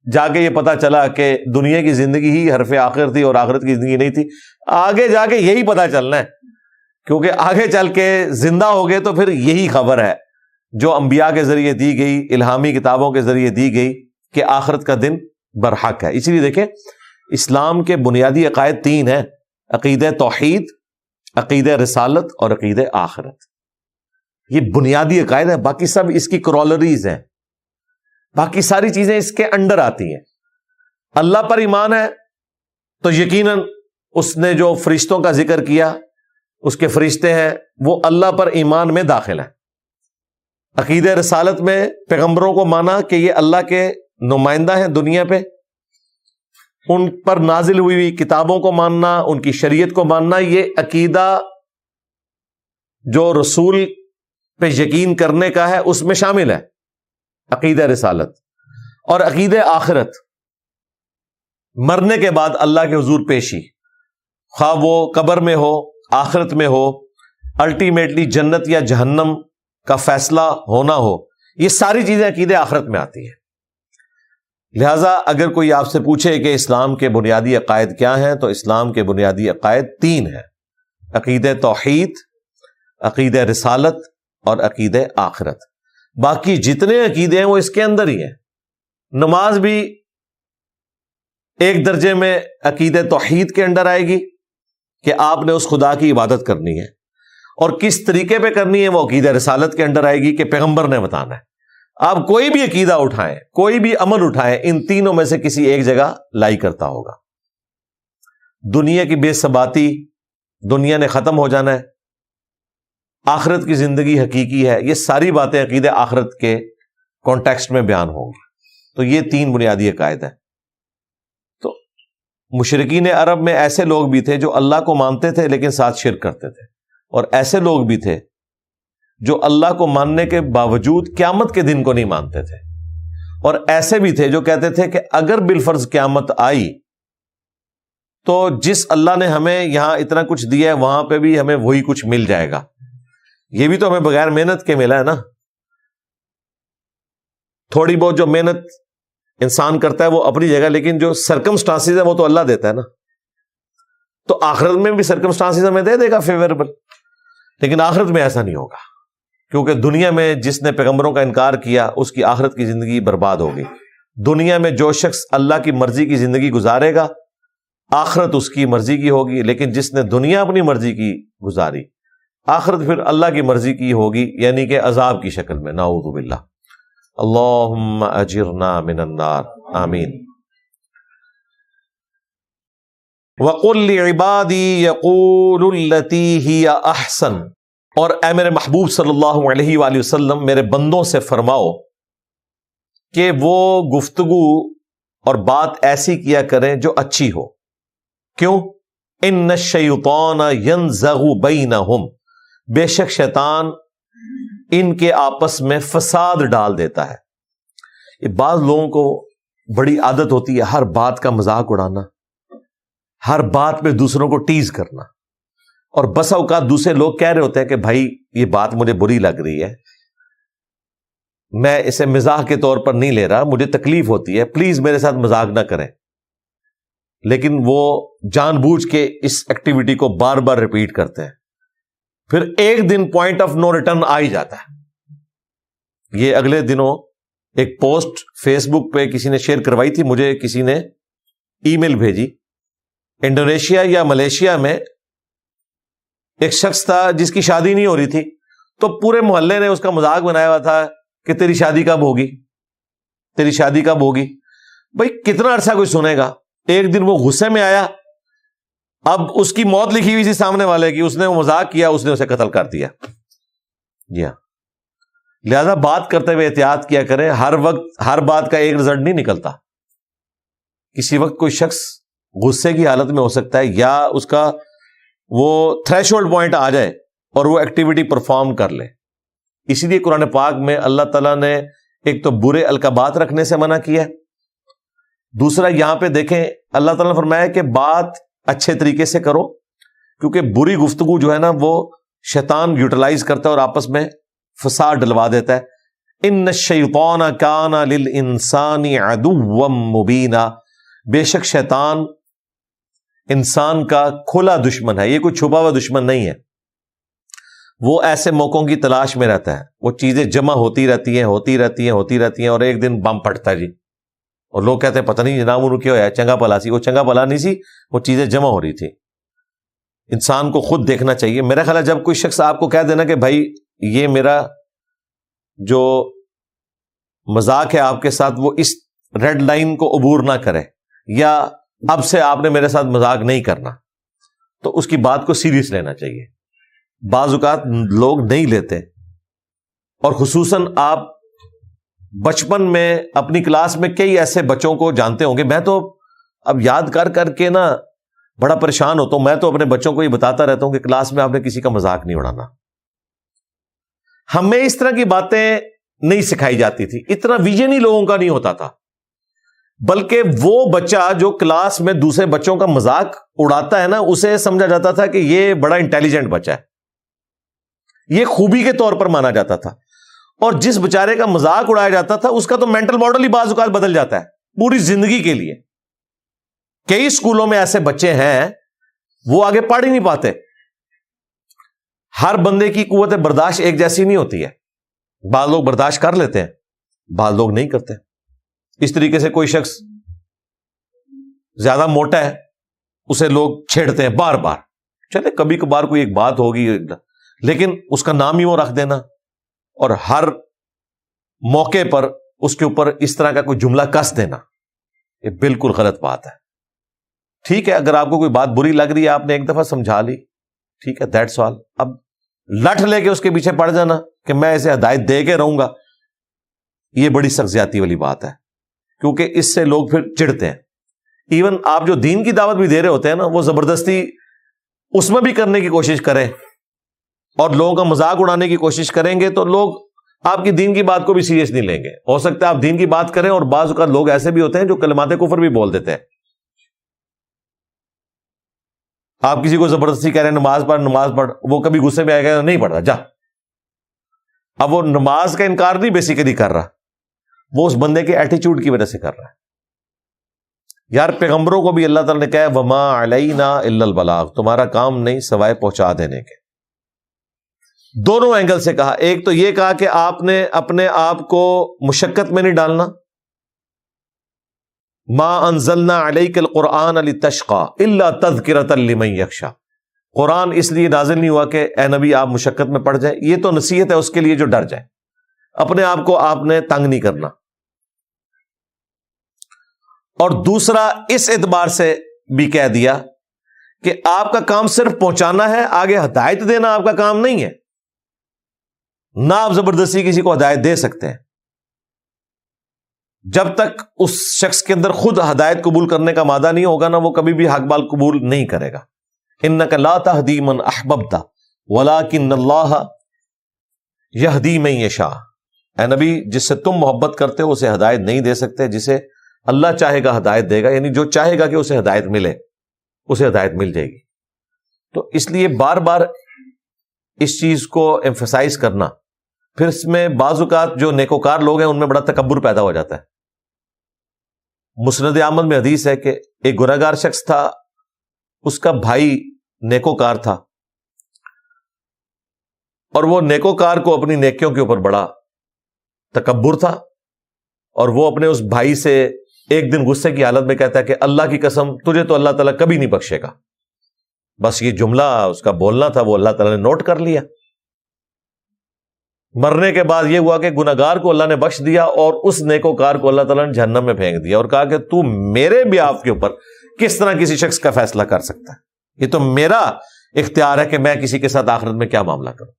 A: جا کے یہ پتہ چلا کہ دنیا کی زندگی ہی حرف آخر تھی اور آخرت کی زندگی نہیں تھی، آگے جا کے یہی پتہ چلنا ہے، کیونکہ آگے چل کے زندہ ہو گئے تو پھر یہی خبر ہے جو انبیاء کے ذریعے دی گئی، الہامی کتابوں کے ذریعے دی گئی کہ آخرت کا دن برحق ہے۔ اسی لیے دیکھیں اسلام کے بنیادی عقائد تین ہیں، عقیدہ توحید، عقیدہ رسالت اور عقیدہ آخرت۔ یہ بنیادی عقائد ہے، باقی سب اس کی کرولریز ہیں، باقی ساری چیزیں اس کے انڈر آتی ہیں۔ اللہ پر ایمان ہے تو یقیناً اس نے جو فرشتوں کا ذکر کیا، اس کے فرشتے ہیں، وہ اللہ پر ایمان میں داخل ہیں۔ عقیدہ رسالت میں پیغمبروں کو مانا کہ یہ اللہ کے نمائندہ ہیں دنیا پہ، ان پر نازل ہوئی کتابوں کو ماننا، ان کی شریعت کو ماننا، یہ عقیدہ جو رسول پہ یقین کرنے کا ہے اس میں شامل ہے، عقیدہ رسالت۔ اور عقیدہ آخرت، مرنے کے بعد اللہ کے حضور پیشی، خواہ وہ قبر میں ہو، آخرت میں ہو، الٹیمیٹلی جنت یا جہنم کا فیصلہ ہونا ہو، یہ ساری چیزیں عقیدہ آخرت میں آتی ہیں۔ لہٰذا اگر کوئی آپ سے پوچھے کہ اسلام کے بنیادی عقائد کیا ہیں، تو اسلام کے بنیادی عقائد تین ہیں، عقیدہ توحید، عقیدہ رسالت اور عقیدہ آخرت۔ باقی جتنے عقیدے ہیں وہ اس کے اندر ہی ہیں۔ نماز بھی ایک درجے میں عقیدہ توحید کے اندر آئے گی کہ آپ نے اس خدا کی عبادت کرنی ہے، اور کس طریقے پہ کرنی ہے وہ عقیدہ رسالت کے اندر آئے گی کہ پیغمبر نے بتانا ہے۔ آپ کوئی بھی عقیدہ اٹھائیں، کوئی بھی عمل اٹھائیں، ان تینوں میں سے کسی ایک جگہ لائی کرتا ہوگا۔ دنیا کی بے ثباتی، دنیا نے ختم ہو جانا ہے، آخرت کی زندگی حقیقی ہے، یہ ساری باتیں عقیدہ آخرت کے کانٹیکسٹ میں بیان ہوں گی۔ تو یہ تین بنیادی عقائد ہیں۔ تو مشرکین عرب میں ایسے لوگ بھی تھے جو اللہ کو مانتے تھے لیکن ساتھ شرک کرتے تھے، اور ایسے لوگ بھی تھے جو اللہ کو ماننے کے باوجود قیامت کے دن کو نہیں مانتے تھے، اور ایسے بھی تھے جو کہتے تھے کہ اگر بالفرض قیامت آئی تو جس اللہ نے ہمیں یہاں اتنا کچھ دیا ہے وہاں پہ بھی ہمیں وہی کچھ مل جائے گا، یہ بھی تو ہمیں بغیر محنت کے ملا ہے نا۔ تھوڑی بہت جو محنت انسان کرتا ہے وہ اپنی جگہ، لیکن جو سرکمسٹانسز ہے وہ تو اللہ دیتا ہے نا۔ تو آخرت میں بھی سرکمسٹانسز ہمیں دے دے گا فیوریبل، لیکن آخرت میں ایسا نہیں ہوگا، کیونکہ دنیا میں جس نے پیغمبروں کا انکار کیا اس کی آخرت کی زندگی برباد ہوگی۔ دنیا میں جو شخص اللہ کی مرضی کی زندگی گزارے گا، آخرت اس کی مرضی کی ہوگی، لیکن جس نے دنیا اپنی مرضی کی گزاری، آخرت پھر اللہ کی مرضی کی ہوگی، یعنی کہ عذاب کی شکل میں، نعوذ باللہ۔ اللہم اجرنا من النار، آمین۔ وَقُلْ لِعِبَادِي يَقُولُوا الَّتِي هِيَ أَحْسَنُ، اور اے میرے محبوب صلی اللہ علیہ وآلہ وسلم میرے بندوں سے فرماؤ کہ وہ گفتگو اور بات ایسی کیا کریں جو اچھی ہو۔ کیوں؟ ان الشیطان ینزغ بینہم، بے شک شیطان ان کے آپس میں فساد ڈال دیتا ہے۔ یہ بعض لوگوں کو بڑی عادت ہوتی ہے ہر بات کا مذاق اڑانا، ہر بات پہ دوسروں کو ٹیز کرنا، اور بسا اوقات دوسرے لوگ کہہ رہے ہوتے ہیں کہ بھائی یہ بات مجھے بری لگ رہی ہے، میں اسے مزاح کے طور پر نہیں لے رہا، مجھے تکلیف ہوتی ہے، پلیز میرے ساتھ مذاق نہ کریں، لیکن وہ جان بوجھ کے اس ایکٹیویٹی کو بار بار ریپیٹ کرتے ہیں، پھر ایک دن پوائنٹ آف نو ریٹرن آ ہی جاتا ہے۔ یہ اگلے دنوں ایک پوسٹ فیس بک پہ کسی نے شیئر کروائی تھی، مجھے کسی نے ای میل بھیجی۔ انڈونیشیا یا ملیشیا میں ایک شخص تھا جس کی شادی نہیں ہو رہی تھی، تو پورے محلے نے اس کا مذاق بنایا ہوا تھا کہ تیری شادی کب ہوگی، تیری شادی کب ہوگی؟ بھائی کتنا عرصہ کوئی سنے گا؟ ایک دن وہ غصے میں آیا، اب اس کی موت لکھی ہوئی تھی سامنے والے کی، اس نے وہ مذاق کیا، اس نے اسے قتل کر دیا. جی ہاں، لہذا بات کرتے ہوئے احتیاط کیا کریں. ہر وقت ہر بات کا ایک رزلٹ نہیں نکلتا. کسی وقت کوئی شخص غصے کی حالت میں ہو سکتا ہے، یا اس کا وہ تھریش ہولڈ پوائنٹ آ جائے اور وہ ایکٹیویٹی پرفارم کر لے. اسی لیے قرآن پاک میں اللہ تعالیٰ نے ایک تو برے القابات رکھنے سے منع کیا ہے، دوسرا یہاں پہ دیکھیں اللہ تعالیٰ نے فرمایا کہ بات اچھے طریقے سے کرو، کیونکہ بری گفتگو جو ہے نا وہ شیطان یوٹیلائز کرتا ہے اور آپس میں فساد ڈلوا دیتا ہے. ان الشیطان کان للانسان عدوا مبینا، بے شک شیطان انسان کا کھلا دشمن ہے، یہ کوئی چھپا ہوا دشمن نہیں ہے. وہ ایسے موقعوں کی تلاش میں رہتا ہے، وہ چیزیں جمع ہوتی رہتی ہیں اور ایک دن بم پھٹتا ہے جی، اور لوگ کہتے ہیں پتہ نہیں جناب انہوں کیا ہوا، چنگا پلا سی. وہ چنگا پلا نہیں سی، وہ چیزیں جمع ہو رہی تھی. انسان کو خود دیکھنا چاہیے. میرا خیال ہے جب کوئی شخص آپ کو کہہ دینا کہ بھائی یہ میرا جو مذاق ہے آپ کے ساتھ وہ اس ریڈ لائن کو عبور نہ کرے، یا اب سے آپ نے میرے ساتھ مذاق نہیں کرنا، تو اس کی بات کو سیریس لینا چاہیے. بعض اوقات لوگ نہیں لیتے، اور خصوصاً آپ بچپن میں اپنی کلاس میں کئی ایسے بچوں کو جانتے ہوں گے. میں تو اب یاد کر کر کے نا بڑا پریشان ہوتا ہوں. میں تو اپنے بچوں کو یہ بتاتا رہتا ہوں کہ کلاس میں آپ نے کسی کا مذاق نہیں اڑانا. ہمیں اس طرح کی باتیں نہیں سکھائی جاتی تھی، اتنا ویژن ہی لوگوں کا نہیں ہوتا تھا، بلکہ وہ بچہ جو کلاس میں دوسرے بچوں کا مذاق اڑاتا ہے نا، اسے سمجھا جاتا تھا کہ یہ بڑا انٹیلیجنٹ بچہ ہے، یہ خوبی کے طور پر مانا جاتا تھا. اور جس بچارے کا مذاق اڑایا جاتا تھا اس کا تو مینٹل ماڈل ہی بعض اوقات بدل جاتا ہے پوری زندگی کے لیے. کئی اسکولوں میں ایسے بچے ہیں وہ آگے پڑھ ہی نہیں پاتے. ہر بندے کی قوت برداشت ایک جیسی نہیں ہوتی ہے. بعض لوگ برداشت کر لیتے ہیں، بعض لوگ نہیں کرتے. اس طریقے سے کوئی شخص زیادہ موٹا ہے، اسے لوگ چھیڑتے ہیں بار بار. چلے کبھی کبھار کوئی ایک بات ہوگی، لیکن اس کا نام ہی وہ رکھ دینا اور ہر موقع پر اس کے اوپر اس طرح کا کوئی جملہ کس دینا، یہ بالکل غلط بات ہے. ٹھیک ہے، اگر آپ کو کوئی بات بری لگ رہی ہے، آپ نے ایک دفعہ سمجھا لی، ٹھیک ہے، دیٹس آل. اب لٹ لے کے اس کے پیچھے پڑ جانا کہ میں اسے ہدایت دے کے رہوں گا، یہ بڑی سخت زیادتی والی بات ہے، کیونکہ اس سے لوگ پھر چڑھتے ہیں. ایون آپ جو دین کی دعوت بھی دے رہے ہوتے ہیں نا، وہ زبردستی اس میں بھی کرنے کی کوشش کریں اور لوگوں کا مذاق اڑانے کی کوشش کریں گے، تو لوگ آپ کی دین کی بات کو بھی سیریس نہیں لیں گے. ہو سکتا ہے آپ دین کی بات کریں اور بعض اوقات لوگ ایسے بھی ہوتے ہیں جو کلمات کفر بھی بول دیتے ہیں. آپ کسی کو زبردستی کہہ رہے ہیں نماز پڑھ، وہ کبھی غصے میں آئے گا نہیں پڑھتا جا. اب وہ نماز کا انکار نہیں بیسیکلی کر رہا، وہ اس بندے کے ایٹیچیوڈ کی وجہ سے کر رہا ہے. یار پیغمبروں کو بھی اللہ تعالیٰ نے کہا ہے وما علینا الا البلاغ، تمہارا کام نہیں سوائے پہنچا دینے کے. دونوں اینگل سے کہا. ایک تو یہ کہا کہ آپ نے اپنے آپ کو مشقت میں نہیں ڈالنا، ما انزلنا علیک القرآن لتشقى الا تذکرۃ لمن یخشی، قرآن اس لیے نازل نہیں ہوا کہ اے نبی آپ مشقت میں پڑ جائیں، یہ تو نصیحت ہے اس کے لیے جو ڈر جائے. اپنے آپ کو آپ نے تنگ نہیں کرنا. اور دوسرا اس اعتبار سے بھی کہہ دیا کہ آپ کا کام صرف پہنچانا ہے، آگے ہدایت دینا آپ کا کام نہیں ہے. نہ آپ زبردستی کسی کو ہدایت دے سکتے ہیں جب تک اس شخص کے اندر خود ہدایت قبول کرنے کا مادہ نہیں ہوگا نا، وہ کبھی بھی حق بال قبول نہیں کرے گا. انک لا تہدی من احببت ولکن اللہ یہدی من یشاء. اے نبی جس سے تم محبت کرتے ہو اسے ہدایت نہیں دے سکتے، جسے اللہ چاہے گا ہدایت دے گا، یعنی جو چاہے گا کہ اسے ہدایت ملے اسے ہدایت مل جائے گی. تو اس لیے بار بار اس چیز کو ایمفسائز کرنا. پھر اس میں بعض اوقات جو نیکوکار لوگ ہیں ان میں بڑا تکبر پیدا ہو جاتا ہے. مسند احمد میں حدیث ہے کہ ایک گنہگار شخص تھا، اس کا بھائی نیکوکار تھا، اور وہ نیکوکار کو اپنی نیکیوں کے اوپر بڑا تکبر تھا، اور وہ اپنے اس بھائی سے ایک دن غصے کی حالت میں کہتا ہے کہ اللہ کی قسم تجھے تو اللہ تعالیٰ کبھی نہیں بخشے گا. بس یہ جملہ اس کا بولنا تھا وہ اللہ تعالیٰ نے نوٹ کر لیا. مرنے کے بعد یہ ہوا کہ گناہگار کو اللہ نے بخش دیا اور اس نیکوکار کو اللہ تعالیٰ نے جہنم میں پھینک دیا اور کہا کہ تو میرے بیاف کے اوپر کس طرح کسی شخص کا فیصلہ کر سکتا ہے؟ یہ تو میرا اختیار ہے کہ میں کسی کے ساتھ آخرت میں کیا معاملہ کروں۔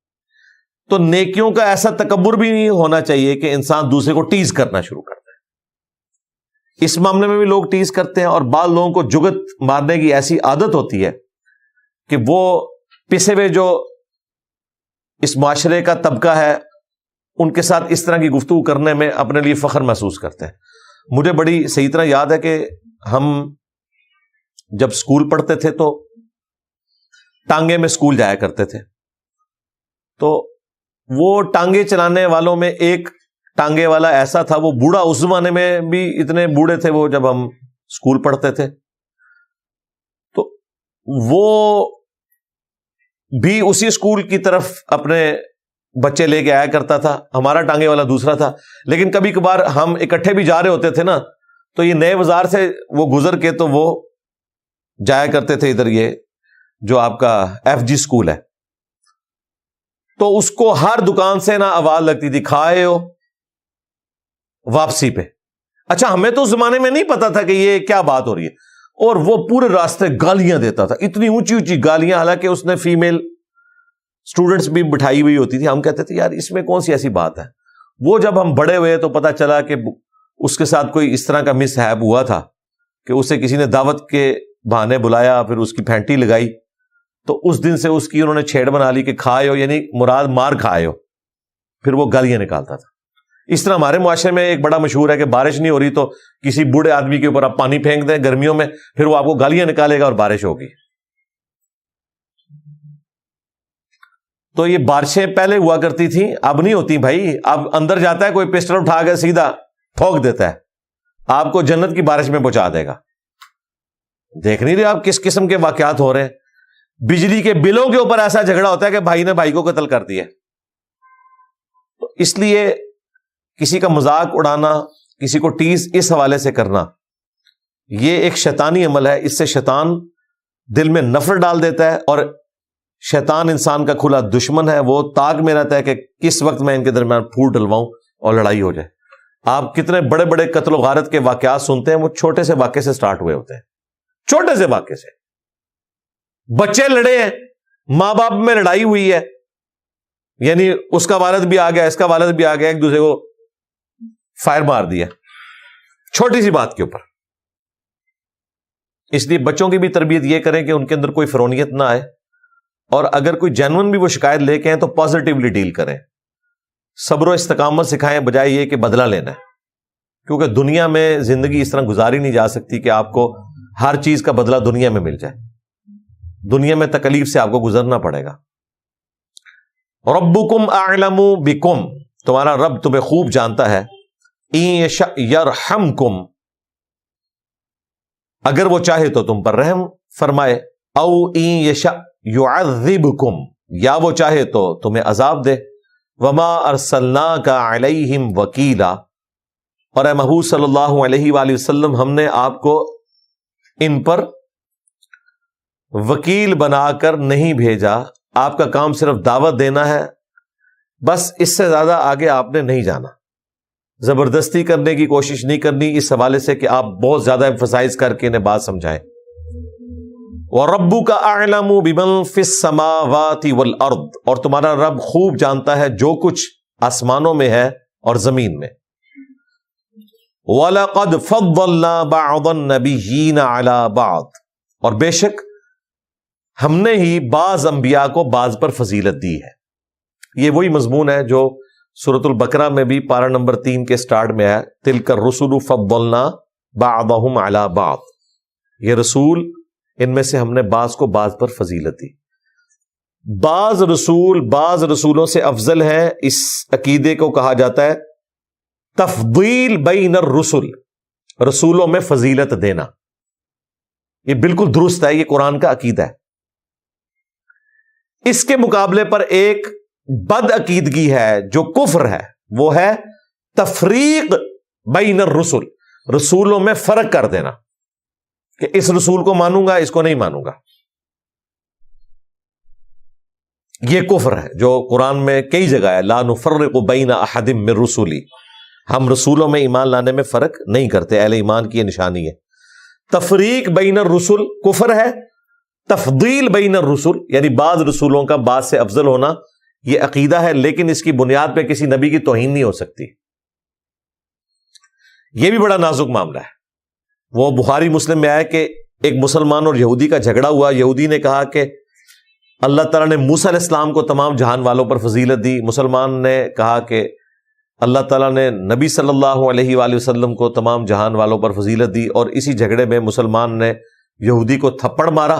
A: تو نیکیوں کا ایسا تکبر بھی نہیں ہونا چاہیے کہ انسان دوسرے کو ٹیز کرنا شروع کر دے۔ اس معاملے میں بھی لوگ ٹیز کرتے ہیں، اور بعض لوگوں کو جگت مارنے کی ایسی عادت ہوتی ہے کہ وہ پسے ہوئے جو اس معاشرے کا طبقہ ہے ان کے ساتھ اس طرح کی گفتگو کرنے میں اپنے لیے فخر محسوس کرتے ہیں۔ مجھے بڑی صحیح طرح یاد ہے کہ ہم جب اسکول پڑھتے تھے تو ٹانگے میں اسکول جایا کرتے تھے، تو وہ ٹانگے چلانے والوں میں ایک ٹانگے والا ایسا تھا، وہ بوڑھا، اس زمانے میں بھی اتنے بوڑھے تھے وہ جب ہم اسکول پڑھتے تھے، تو وہ بھی اسی اسکول کی طرف اپنے بچے لے کے آیا کرتا تھا، ہمارا ٹانگے والا دوسرا تھا، لیکن کبھی کبھار ہم اکٹھے بھی جا رہے ہوتے تھے نا، تو یہ نئے بازار سے وہ گزر کے تو وہ جایا کرتے تھے ادھر، یہ جو آپ کا ایف جی اسکول ہے، تو اس کو ہر دکان سے نا آواز لگتی تھی، کھائے ہو واپسی پہ۔ اچھا ہمیں تو اس زمانے میں نہیں پتا تھا کہ یہ کیا بات ہو رہی ہے، اور وہ پورے راستے گالیاں دیتا تھا، اتنی اونچی اونچی گالیاں، حالانکہ اس نے فیمیل اسٹوڈنٹس بھی بٹھائی ہوئی ہوتی تھی۔ ہم کہتے تھے یار اس میں کون سی ایسی بات ہے۔ وہ جب ہم بڑے ہوئے تو پتا چلا کہ اس کے ساتھ کوئی اس طرح کا مس ہیپ ہوا تھا کہ اسے کسی نے دعوت کے بہانے بلایا، پھر اس کی پھینٹی لگائی، تو اس دن سے اس کی انہوں نے چھیڑ بنا لی کہ کھائے ہو، یعنی مراد مار کھائے ہو، پھر وہ گالیاں نکالتا تھا۔ اس طرح ہمارے معاشرے میں ایک بڑا مشہور ہے کہ بارش نہیں ہو رہی تو کسی بوڑھے آدمی کے اوپر آپ پانی پھینک دیں گرمیوں میں، پھر وہ آپ کو گالیاں نکالے گا اور بارش ہوگی۔ تو یہ بارشیں پہلے ہوا کرتی تھیں، اب نہیں ہوتی بھائی۔ اب اندر جاتا ہے کوئی پسٹل اٹھا کے سیدھا پھونک دیتا ہے، آپ کو جنت کی بارش میں پہنچا دے گا۔ دیکھ نہیں رہے آپ کس قسم کے واقعات ہو رہے ہیں؟ بجلی کے بلوں کے اوپر ایسا جھگڑا ہوتا ہے کہ بھائی نے بھائی کو قتل کر دیا۔ تو اس لیے کسی کا مذاق اڑانا، کسی کو ٹیز اس حوالے سے کرنا، یہ ایک شیطانی عمل ہے۔ اس سے شیطان دل میں نفرت ڈال دیتا ہے، اور شیطان انسان کا کھلا دشمن ہے، وہ تاک میں رہتا ہے کہ کس وقت میں ان کے درمیان پھوٹ ڈلواؤں اور لڑائی ہو جائے۔ آپ کتنے بڑے بڑے قتل و غارت کے واقعات سنتے ہیں، وہ چھوٹے سے واقعے سے سٹارٹ ہوئے ہوتے ہیں، چھوٹے سے واقعے سے۔ بچے لڑے ہیں، ماں باپ میں لڑائی ہوئی ہے، یعنی اس کا والد بھی آ گیا، اس کا والد بھی آ گیا، ایک دوسرے کو فائر مار دیا چھوٹی سی بات کے اوپر۔ اس لیے بچوں کی بھی تربیت یہ کریں کہ ان کے اندر کوئی فرونیت نہ آئے، اور اگر کوئی جینون بھی وہ شکایت لے کے ہیں تو پازیٹیولی ڈیل کریں، صبر و استقامت سکھائیں، بجائے یہ کہ بدلہ لینا ہے۔ کیونکہ دنیا میں زندگی اس طرح گزاری نہیں جا سکتی کہ آپ کو ہر چیز کا بدلہ دنیا میں مل جائے، دنیا میں تکلیف سے آپ کو گزرنا پڑے گا۔ ربکم اعلم بکم، تمہارا رب تمہیں خوب جانتا ہے، ان یشاء یرحمکم، اگر وہ چاہے تو تم پر رحم فرمائے، او ان یشاء یعذبکم، یا وہ چاہے تو تمہیں عذاب دے۔ وما ارسلناک علیہم وکیلا، اور اے محبوب صلی اللہ علیہ وآلہ وسلم ہم نے آپ کو ان پر وکیل بنا کر نہیں بھیجا، آپ کا کام صرف دعوت دینا ہے، بس اس سے زیادہ آگے آپ نے نہیں جانا، زبردستی کرنے کی کوشش نہیں کرنی اس حوالے سے کہ آپ بہت زیادہ ایمفسائز کر کے انہیں بات سمجھائیں۔ وَرَبُّكَ أَعْلَمُ بِمَنْ فِي السَّمَاوَاتِ وَالْأَرْضِ، اور تمہارا رب خوب جانتا ہے جو کچھ آسمانوں میں ہے اور زمین میں۔ وَلَقَدْ فَضَّلْنَا بَعْضَ النَّبِيِّينَ عَلَى بَعْضٍ، اور بے شک ہم نے ہی بعض انبیاء کو بعض پر فضیلت دی ہے۔ یہ وہی مضمون ہے جو سورۃ البقرہ میں بھی پارہ نمبر 3 کے سٹارٹ میں ہے، تِلْكَ الرُّسُلُ فَضَّلْنَا بَعْضَهُمْ عَلَى بَعْضٍ، یہ رسول ان میں سے ہم نے بعض کو بعض پر فضیلت دی۔ بعض رسول بعض رسولوں سے افضل ہیں، اس عقیدے کو کہا جاتا ہے تفضیل بین الرسل، رسولوں میں فضیلت دینا۔ یہ بالکل درست ہے، یہ قرآن کا عقیدہ ہے۔ اس کے مقابلے پر ایک بد عقیدگی ہے جو کفر ہے، وہ ہے تفریق بین الرسل، رسولوں میں فرق کر دینا کہ اس رسول کو مانوں گا، اس کو نہیں مانوں گا۔ یہ کفر ہے جو قرآن میں کئی جگہ ہے، لا نفرق بین احد من رسلی، ہم رسولوں میں ایمان لانے میں فرق نہیں کرتے، اہل ایمان کی یہ نشانی ہے۔ تفریق بین الرسل کفر ہے، تفضیل بین الرسل یعنی بعض رسولوں کا بعض سے افضل ہونا یہ عقیدہ ہے، لیکن اس کی بنیاد پہ کسی نبی کی توہین نہیں ہو سکتی۔ یہ بھی بڑا نازک معاملہ ہے۔ وہ بخاری مسلم میں آیا کہ ایک مسلمان اور یہودی کا جھگڑا ہوا، یہودی نے کہا کہ اللہ تعالیٰ نے موسیٰ علیہ السلام کو تمام جہان والوں پر فضیلت دی، مسلمان نے کہا کہ اللہ تعالیٰ نے نبی صلی اللہ علیہ وآلہ وسلم کو تمام جہان والوں پر فضیلت دی، اور اسی جھگڑے میں مسلمان نے یہودی کو تھپڑ مارا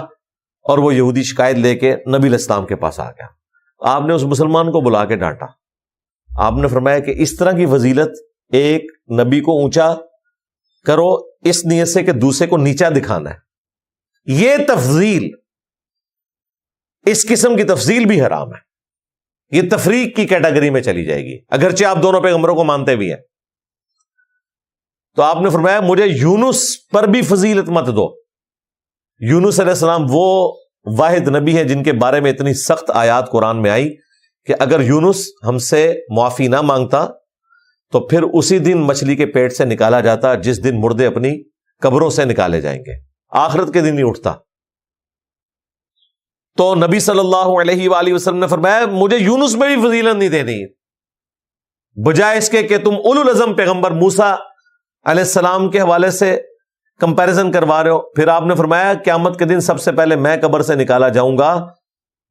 A: اور وہ یہودی شکایت لے کے نبی علیہ السلام کے پاس آ گیا۔ آپ نے اس مسلمان کو بلا کے ڈانٹا، آپ نے فرمایا کہ اس طرح کی فضیلت ایک نبی کو اونچا کرو اس نیت سے کہ دوسرے کو نیچا دکھانا ہے، یہ تفضیل، اس قسم کی تفضیل بھی حرام ہے، یہ تفریق کی کیٹیگری میں چلی جائے گی، اگرچہ آپ دونوں پیغمبروں کو مانتے بھی ہیں۔ تو آپ نے فرمایا مجھے یونس پر بھی فضیلت مت دو۔ یونس علیہ السلام وہ واحد نبی ہیں جن کے بارے میں اتنی سخت آیات قرآن میں آئی کہ اگر یونس ہم سے معافی نہ مانگتا تو پھر اسی دن مچھلی کے پیٹ سے نکالا جاتا جس دن مردے اپنی قبروں سے نکالے جائیں گے، آخرت کے دن ہی اٹھتا۔ تو نبی صلی اللہ علیہ وآلہ وسلم نے فرمایا مجھے یونس میں بھی فضیلت نہیں دینی، بجائے اس کے کہ تم اولو العزم پیغمبر موسیٰ علیہ السلام کے حوالے سے کمپیریزن کروا رہے ہو۔ پھر آپ نے فرمایا قیامت کے دن سب سے پہلے میں قبر سے نکالا جاؤں گا،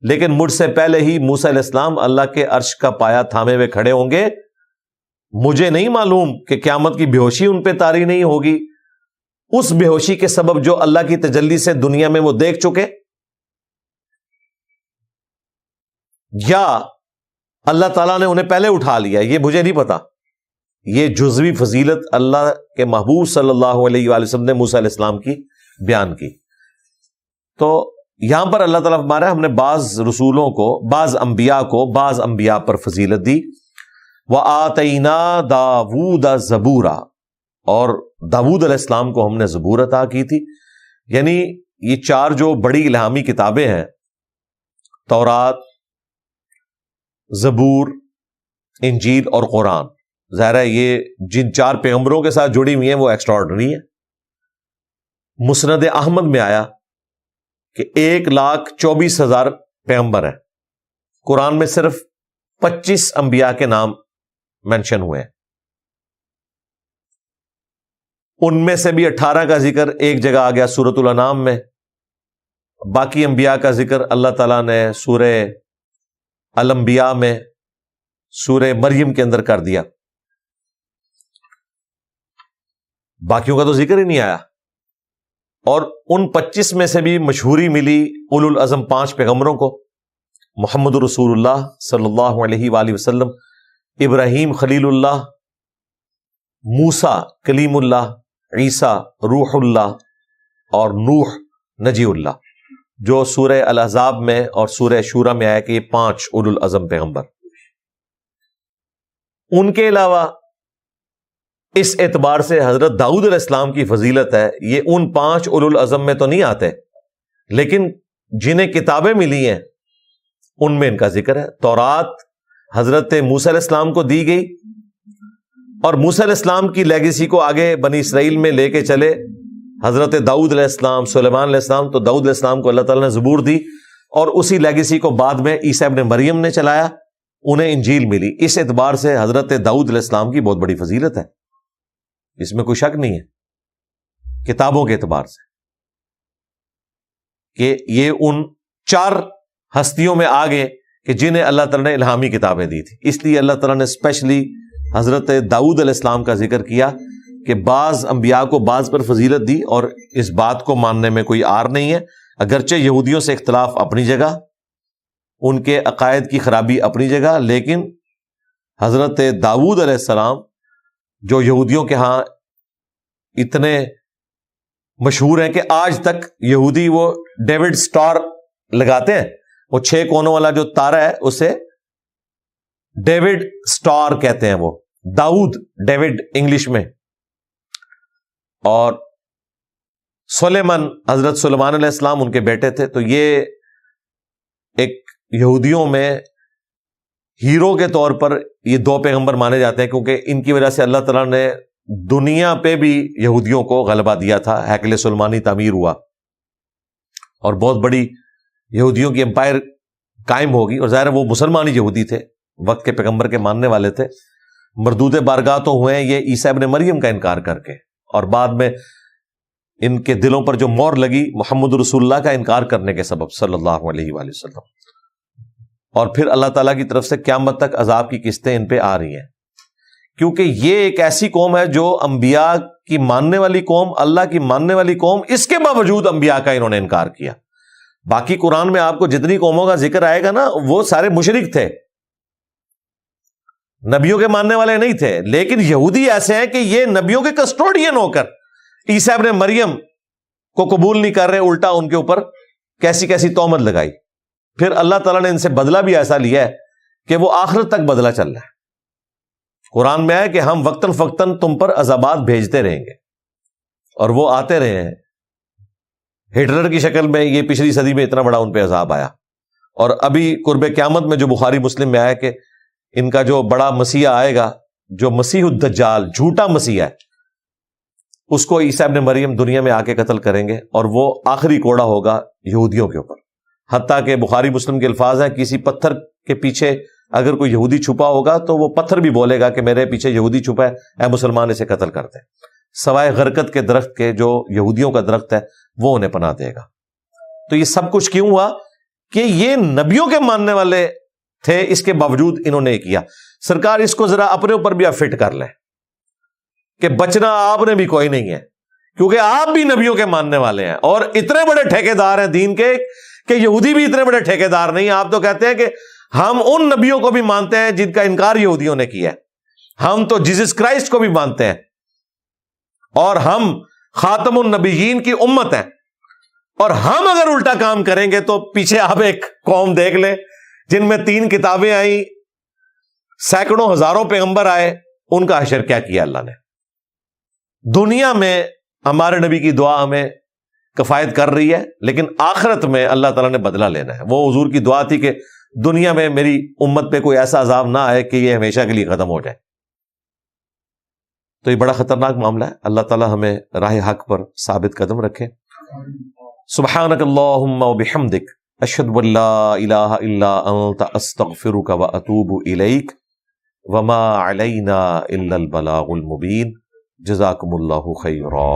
A: لیکن مجھ سے پہلے ہی موسیٰ علیہ السلام اللہ کے عرش کا پایا تھامے ہوئے کھڑے ہوں گے۔ مجھے نہیں معلوم کہ قیامت کی بے ہوشی ان پہ طاری نہیں ہوگی، اس بے ہوشی کے سبب جو اللہ کی تجلی سے دنیا میں وہ دیکھ چکے، یا اللہ تعالیٰ نے انہیں پہلے اٹھا لیا، یہ مجھے نہیں پتا۔ یہ جزوی فضیلت اللہ کے محبوب صلی اللہ علیہ وآلہ وسلم نے موسیٰ علیہ السلام کی بیان کی۔ تو یہاں پر اللہ تعالیٰ فرما رہا ہے ہم نے بعض رسولوں کو، بعض انبیاء کو بعض انبیاء پر فضیلت دی۔ وَآتَيْنَا دَاوُودَ زَبُورًا، اور داود علیہ السلام کو ہم نے زبور عطا کی تھی۔ یعنی یہ چار جو بڑی الہامی کتابیں ہیں، تورات، زبور، انجیل اور قرآن، ظاہر ہے یہ جن چار پیغمبروں کے ساتھ جڑی ہوئی ہیں وہ ایکسٹراڈنری ہے۔ مسند احمد میں آیا کہ 1,24,000 پیغمبر ہیں، قرآن میں صرف 25 انبیاء کے نام مینشن ہوئے ہیں، ان میں سے بھی 18 کا ذکر ایک جگہ آ گیا سورۃ الانعام میں، باقی انبیاء کا ذکر اللہ تعالیٰ نے سورہ الانبیاء میں، سورہ مریم کے اندر کر دیا، باقیوں کا تو ذکر ہی نہیں آیا۔ اور ان 25 میں سے بھی مشہوری ملی اولو العزم 5 پیغمبروں کو، محمد رسول اللہ صلی اللہ علیہ وآلہ وسلم، ابراہیم خلیل اللہ، موسیٰ کلیم اللہ، عیسیٰ روح اللہ، اور نوح نجی اللہ، جو سورہ الاحزاب میں اور سورہ شورى میں آیا کہ یہ 5 اولو العزم پیغمبر۔ ان کے علاوہ اس اعتبار سے حضرت داؤد علیہ السلام کی فضیلت ہے، یہ ان 5 اولو العزم میں تو نہیں آتے، لیکن جنہیں کتابیں ملی ہیں ان میں ان کا ذکر ہے۔ تورات حضرت موسیٰ علیہ السلام کو دی گئی، اور موسیٰ علیہ السلام کی لیگیسی کو آگے بنی اسرائیل میں لے کے چلے حضرت داؤد علیہ السلام، سلیمان علیہ السلام، تو داؤد علیہ السلام کو اللہ تعالیٰ نے زبور دی، اور اسی لیگیسی کو بعد میں عیسیٰ ابن مریم نے چلایا، انہیں انجیل ملی۔ اس اعتبار سے حضرت داؤد علیہ السلام کی بہت بڑی فضیلت ہے، اس میں کوئی شک نہیں ہے کتابوں کے اعتبار سے، کہ یہ ان 4 ہستیوں میں آگے کہ جنہیں اللہ تعالیٰ نے الہامی کتابیں دی تھی۔ اس لیے اللہ تعالیٰ نے اسپیشلی حضرت داؤد علیہ السلام کا ذکر کیا کہ بعض انبیاء کو بعض پر فضیلت دی، اور اس بات کو ماننے میں کوئی عار نہیں ہے، اگرچہ یہودیوں سے اختلاف اپنی جگہ، ان کے عقائد کی خرابی اپنی جگہ، لیکن حضرت داؤد علیہ السلام جو یہودیوں کے ہاں اتنے مشہور ہیں کہ آج تک یہودی وہ ڈیوڈ سٹار لگاتے ہیں، وہ 6 کونوں والا جو تارا ہے اسے ڈیوڈ سٹار کہتے ہیں، وہ داؤد ڈیوڈ انگلش میں۔ اور سلیمان، حضرت سلیمان علیہ السلام ان کے بیٹے تھے، تو یہ ایک یہودیوں میں ہیرو کے طور پر یہ دو پیغمبر مانے جاتے ہیں، کیونکہ ان کی وجہ سے اللہ تعالیٰ نے دنیا پہ بھی یہودیوں کو غلبہ دیا تھا، ہیکل سلیمانی تعمیر ہوا اور بہت بڑی یہودیوں کی امپائر قائم ہوگی، اور ظاہر وہ مسلمان یہودی تھے، وقت کے پیغمبر کے ماننے والے تھے، مردود بارگاہ تو ہوئے ہیں یہ عیسیٰ ابن مریم کا انکار کر کے، اور بعد میں ان کے دلوں پر جو مور لگی محمد رسول اللہ کا انکار کرنے کے سبب صلی اللہ علیہ وآلہ وسلم، اور پھر اللہ تعالیٰ کی طرف سے قیامت تک عذاب کی قسطیں ان پہ آ رہی ہیں، کیونکہ یہ ایک ایسی قوم ہے جو انبیاء کی ماننے والی قوم، اللہ کی ماننے والی قوم، اس کے باوجود انبیاء کا انہوں نے انکار کیا۔ باقی قرآن میں آپ کو جتنی قوموں کا ذکر آئے گا نا، وہ سارے مشرک تھے، نبیوں کے ماننے والے نہیں تھے، لیکن یہودی ایسے ہیں کہ یہ نبیوں کے کسٹوڈین ہو کر عیسیٰ ابن مریم کو قبول نہیں کر رہے، الٹا ان کے اوپر کیسی کیسی تہمت لگائی۔ پھر اللہ تعالیٰ نے ان سے بدلہ بھی ایسا لیا ہے کہ وہ آخرت تک بدلہ چل رہا ہے۔ قرآن میں ہے کہ ہم وقتاً فوقتاً تم پر عذابات بھیجتے رہیں گے، اور وہ آتے رہے ہیں۔ ہٹلر کی شکل میں یہ پچھلی صدی میں اتنا بڑا ان پہ عذاب آیا، اور ابھی قرب قیامت میں جو بخاری مسلم میں آیا کہ ان کا جو بڑا مسیح آئے گا، جو مسیح الدجال جھوٹا مسیح ہے، اس کو عیسیٰ ابن مریم دنیا میں آ کے قتل کریں گے، اور وہ آخری کوڑا ہوگا یہودیوں کے اوپر۔ حتیٰ کہ بخاری مسلم کے الفاظ ہیں، کسی پتھر کے پیچھے اگر کوئی یہودی چھپا ہوگا تو وہ پتھر بھی بولے گا کہ میرے پیچھے یہودی چھپا ہے، اے مسلمان اسے قتل کر دیں، سوائے غرقت کے درخت کے جو یہودیوں کا درخت ہے وہ انہیں پناہ دے گا۔ تو یہ سب کچھ کیوں ہوا؟ کہ یہ نبیوں کے ماننے والے تھے، اس کے باوجود انہوں نے کیا۔ سرکار اس کو ذرا اپنے اوپر بھی آپ فٹ کر لیں کہ بچنا آپ نے بھی کوئی نہیں ہے، کیونکہ آپ بھی نبیوں کے ماننے والے ہیں، اور اتنے بڑے ٹھیکیدار ہیں دین کے کہ یہودی بھی اتنے بڑے ٹھیکیدار نہیں ہیں۔ آپ تو کہتے ہیں کہ ہم ان نبیوں کو بھی مانتے ہیں جن کا انکار یہودیوں نے کیا ہے، ہم تو جیسس کرائسٹ کو بھی مانتے ہیں، اور ہم خاتم النبیین کی امت ہیں، اور ہم اگر الٹا کام کریں گے تو پیچھے آپ ایک قوم دیکھ لیں جن میں 3 کتابیں آئیں، سینکڑوں ہزاروں پیغمبر آئے، ان کا حشر کیا کیا اللہ نے۔ دنیا میں ہمارے نبی کی دعا ہمیں کفایت کر رہی ہے، لیکن آخرت میں اللہ تعالیٰ نے بدلہ لینا ہے۔ وہ حضور کی دعا تھی کہ دنیا میں میری امت پہ کوئی ایسا عذاب نہ آئے کہ یہ ہمیشہ کے لیے ختم ہو جائے۔ تو یہ بڑا خطرناک معاملہ ہے، اللہ تعالیٰ ہمیں راہ حق پر ثابت قدم رکھے۔ سبحانک اللہم وبحمدک، اشہد ان لا الہ الا انت، استغفرک واتوب الیک، وما علینا الا البلاغ المبین۔ جزاکم اللہ خیرا۔